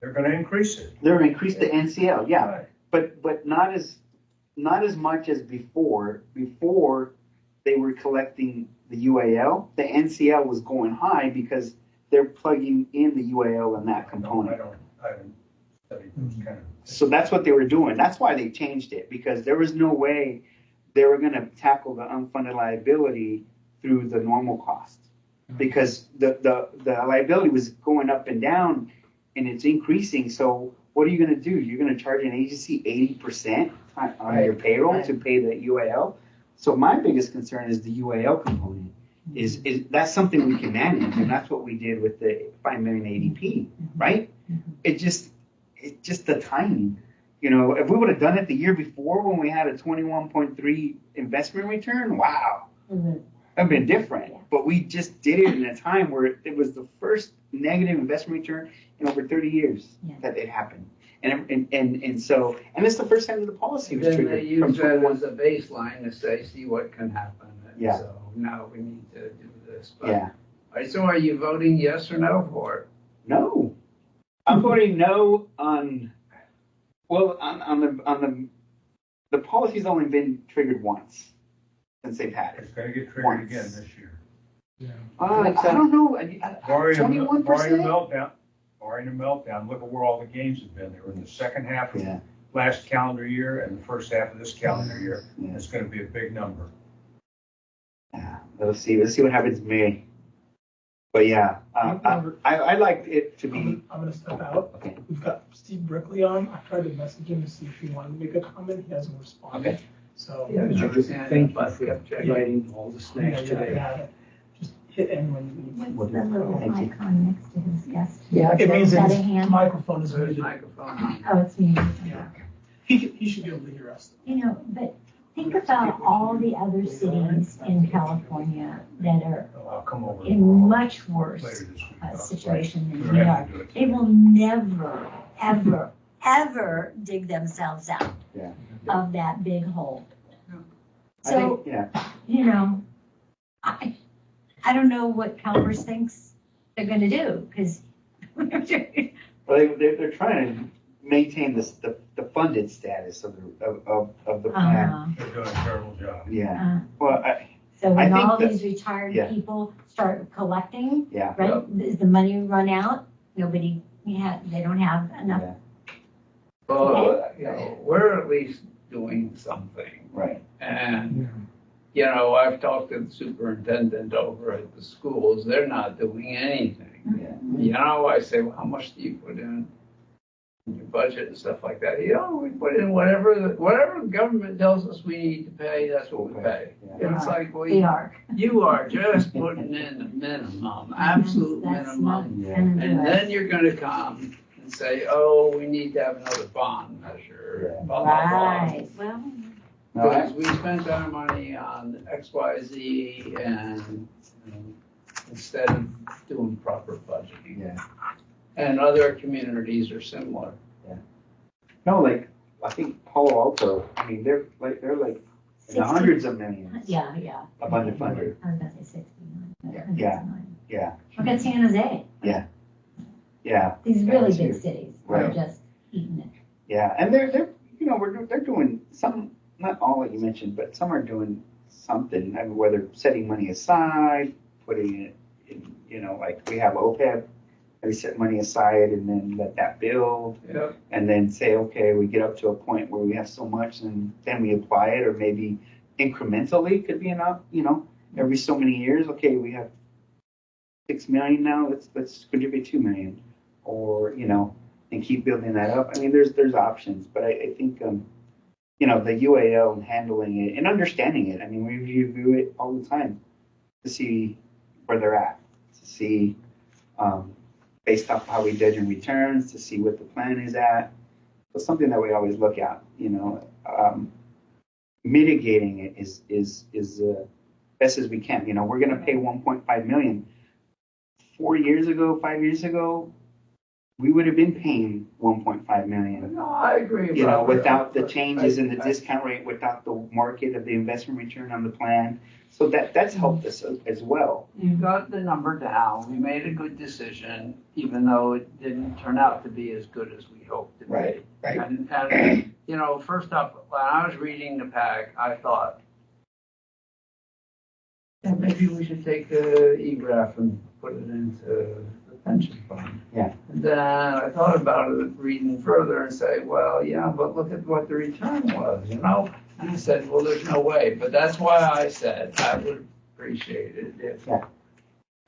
They're going to increase it. They're going to increase the NCL, yeah. Right. But not as much as before. Before they were collecting the UAL, the NCL was going high because they're plugging in the UAL in that component. I haven't studied those kind of. So that's what they were doing. That's why they changed it, because there was no way they were going to tackle the unfunded liability through the normal cost, because the liability was going up and down and it's increasing. So what are you going to do? You're going to charge an agency 80% on your payroll to pay the UAL. So my biggest concern is the UAL component. Is that's something we can manage, and that's what we did with the $5 million ADP, right? It's just the timing. You know, if we would have done it the year before when we had a 21.3 investment return, wow, Mhm. that'd been different. Yeah. But we just did it in a time where it was the first negative investment return in over 30 years Yeah. that it happened. And so, and it's the first time that the policy was Then triggered. they from use that 21. as a baseline to say, see what can happen. And Yeah. so now we need to do this. But, Yeah. So are you voting yes or no for it? No, I'm voting no on. Well, the policy's only been triggered once since they've had it. It's gonna get triggered Once. again this year. Yeah. I don't know. Barring a 21%. meltdown, look at where all the games have been. They were in the second half of Yeah. last calendar year and the first half of this calendar year. Yeah. It's gonna be a big number. Yeah. Let's see what happens in May. But yeah, I like it to be. I'm gonna step out. Okay. We've got Steve Brickley on. I tried to message him to see if he wanted to make a comment. He hasn't responded. Okay. So. Yeah, Thank you for writing all the Yeah, snacks today. yeah. Just hit anyone. What's the little Thank you. icon next to his guest? Yeah, It means Is that that a his hand? microphone is There's muted. microphone. Oh, it's me. Yeah. He should be able to hear us. You know, but think about all the other cities in California that are So I'll come over in much worse later this week. situation We than don't we have are. to do it They will never, ever, ever dig themselves out Yeah. of that big hole. I So, think, yeah. you know, I don't know what CalPERS thinks they're gonna do, because Well, they're trying to maintain the funded status of the plan. They're doing a terrible job. Yeah. Well, so when I think all that- these retired yeah. people start collecting, yeah. right, is the money run out? Nobody, they don't have enough. Yeah. Well, we're at least doing something. Right. And, I've talked to the superintendent over at the schools. They're not doing anything. Yeah. I say, well, how much do you put in your budget and stuff like that? We put in whatever the government tells us we need to pay, that's what we pay. Yeah. It's like, well, They are. you are just putting in the minimum, absolute That's not minimum. Yeah. gonna do And it. then you're gonna come and say, oh, we need to have another bond measure, Yeah. blah, blah, blah. Right, well, No, Because we spent our money on X, Y, Z and instead of doing proper budgeting. Yeah. And other communities are similar. No, like, I think Palo Alto, I mean, they're like in the 60. hundreds of millions. yeah. Of underfunded. I was gonna say 69. but Yeah. 109. Yeah. Look at San Jose, Yeah. these really Too. big cities are Right. just eating it. Yeah. And they're they're doing some, not all that you mentioned, but some are doing something. I mean, whether setting money aside, putting it in, like we have OPEB, we set money aside and then let that build. Yep. And then say, okay, we get up to a point where we have so much and then we apply it, or maybe incrementally could be enough, every so many years, okay, we have 6 million now, let's contribute 2 million, or, and keep building that up. I mean, there's options, but I think, the UAL and handling it and understanding it, I mean, we review it all the time to see where they're at, to see, based off how we judge in returns, to see what the plan is at. So something that we always look at, mitigating it is best as we can. We're going to pay 1.5 million. 5 years ago, we would have been paying 1.5 million. No, I agree. about Without that. the changes in the I- discount rate, without the market of the investment return on the plan. So that's helped us as well. You got the number down. We made a good decision, even though it didn't turn out to be as good as we hoped it would. Right, right. And first up, when I was reading the pack, I thought, maybe we should take the EGRAF and put it into the pension fund. Yeah. And then I thought about it, reading further and say, well, yeah, but look at what the return was, And I said, well, there's no way. But that's why I said I would appreciate it if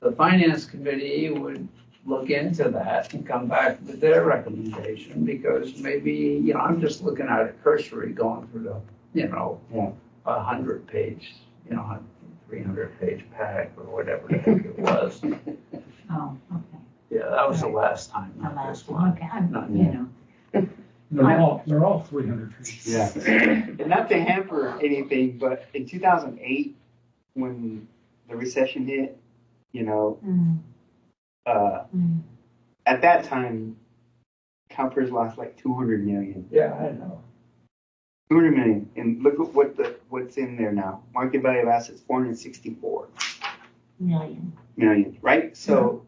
the finance committee would look into that and come back with their recommendation, because maybe, I'm just looking at it cursory, going through the, 100-page, 300-page pack or whatever the heck it was. Oh, okay. Yeah, that was the last time, The not last this one, one. okay, I'm, Not- They're all 300 feet. Yeah. And not to hamper anything, but in 2008, when the recession hit, you know, at that time, CalPERS lost like 200 million. Yeah, I know. 200 million. And look at what's in there now. Market value of assets, 464 million, right? So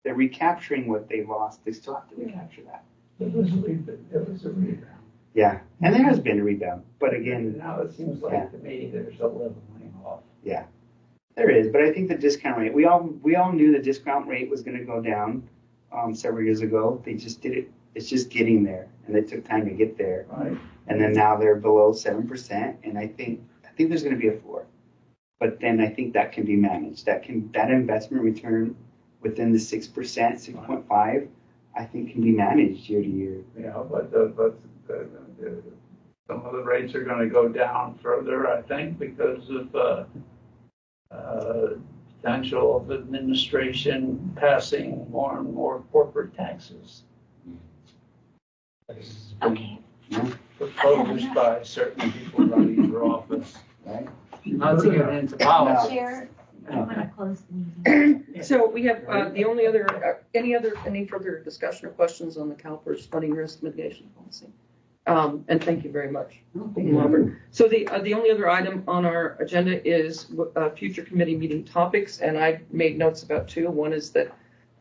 they're recapturing what they lost. They still have to recapture that. It was a rebound. Yeah. And there has been a rebound. But again, Now it seems like to me there's a leveling off. yeah, there is. But I think the discount rate, we all knew the discount rate was going to go down several years ago. They just did it. It's just getting there. And it took time to get there. Right. And then now they're below 7%. And I think there's going to be a floor. But then I think that can be managed. That investment return within the 6%, 6.5, I think can be managed year to year. Yeah, but some of the rates are going to go down further, I think, because of potential of administration passing more and more corporate taxes. Okay. Proposed by certain people running for office, right? Not to get into politics. Chair, I want to close the meeting. So we have, the only other, any further discussion or questions on the CalPERS funding risk mitigation policy? And thank you very much, Robert. So the only other item on our agenda is future committee meeting topics, and I made notes about two. One is that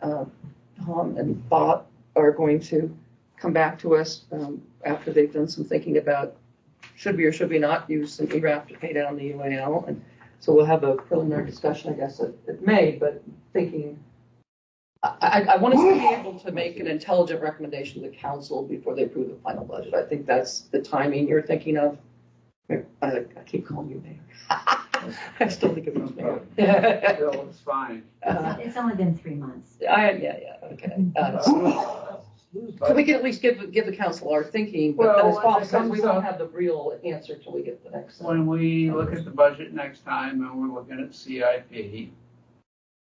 Tom and Bob are going to come back to us after they've done some thinking about should we or should we not use some ERAF to pay down the UAL. And so we'll have a preliminary discussion, I guess, at May, but thinking, I want us to be able to make an intelligent recommendation to the council before they approve the final budget. I think that's the timing you're thinking of. I keep calling you mayor. I still think of you mayor. Bill, it's fine. It's only been 3 months. Okay. So we can at least give the council our thinking, but Well, as Bob when it says, we comes won't up- have the real answer till we get the next one. When we look at the budget next time and we're looking at CIP,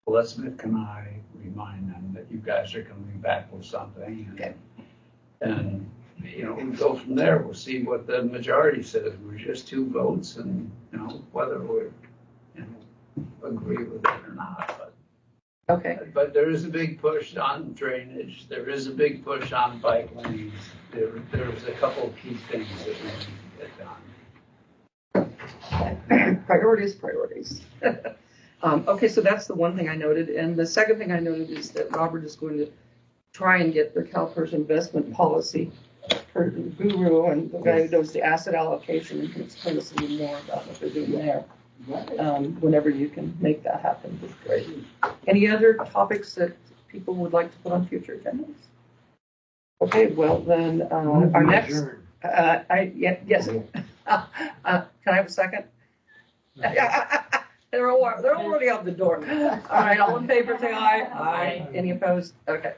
Elizabeth and I remind them that you guys are coming back with something. Okay. And, you know, we'll go from there. We'll see what the majority says. We're just 2 votes and, you know, whether we're, you know, agree with it or not. Okay. But there is a big push on drainage. There is a big push on bike lanes. There's a couple of key things that we need to get done. Priorities. Okay, so that's the one thing I noted. And the second thing I noted is that Robert is going to try and get the CalPERS investment policy guru and the guy who does the asset allocation and can explain us a little more about what they're doing there. Whenever you can make that happen, would be great. Any other topics that people would like to put on future agendas? Okay, well then, our next, yes. Can I have a second? They're already out the door. All right, all in favor, say aye. Aye. Any opposed? Okay.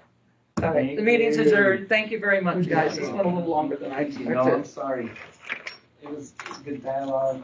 All right, the meeting's adjourned. Thank you very much, guys. This went a little longer than I No, I'm expected. sorry. It was good dialogue.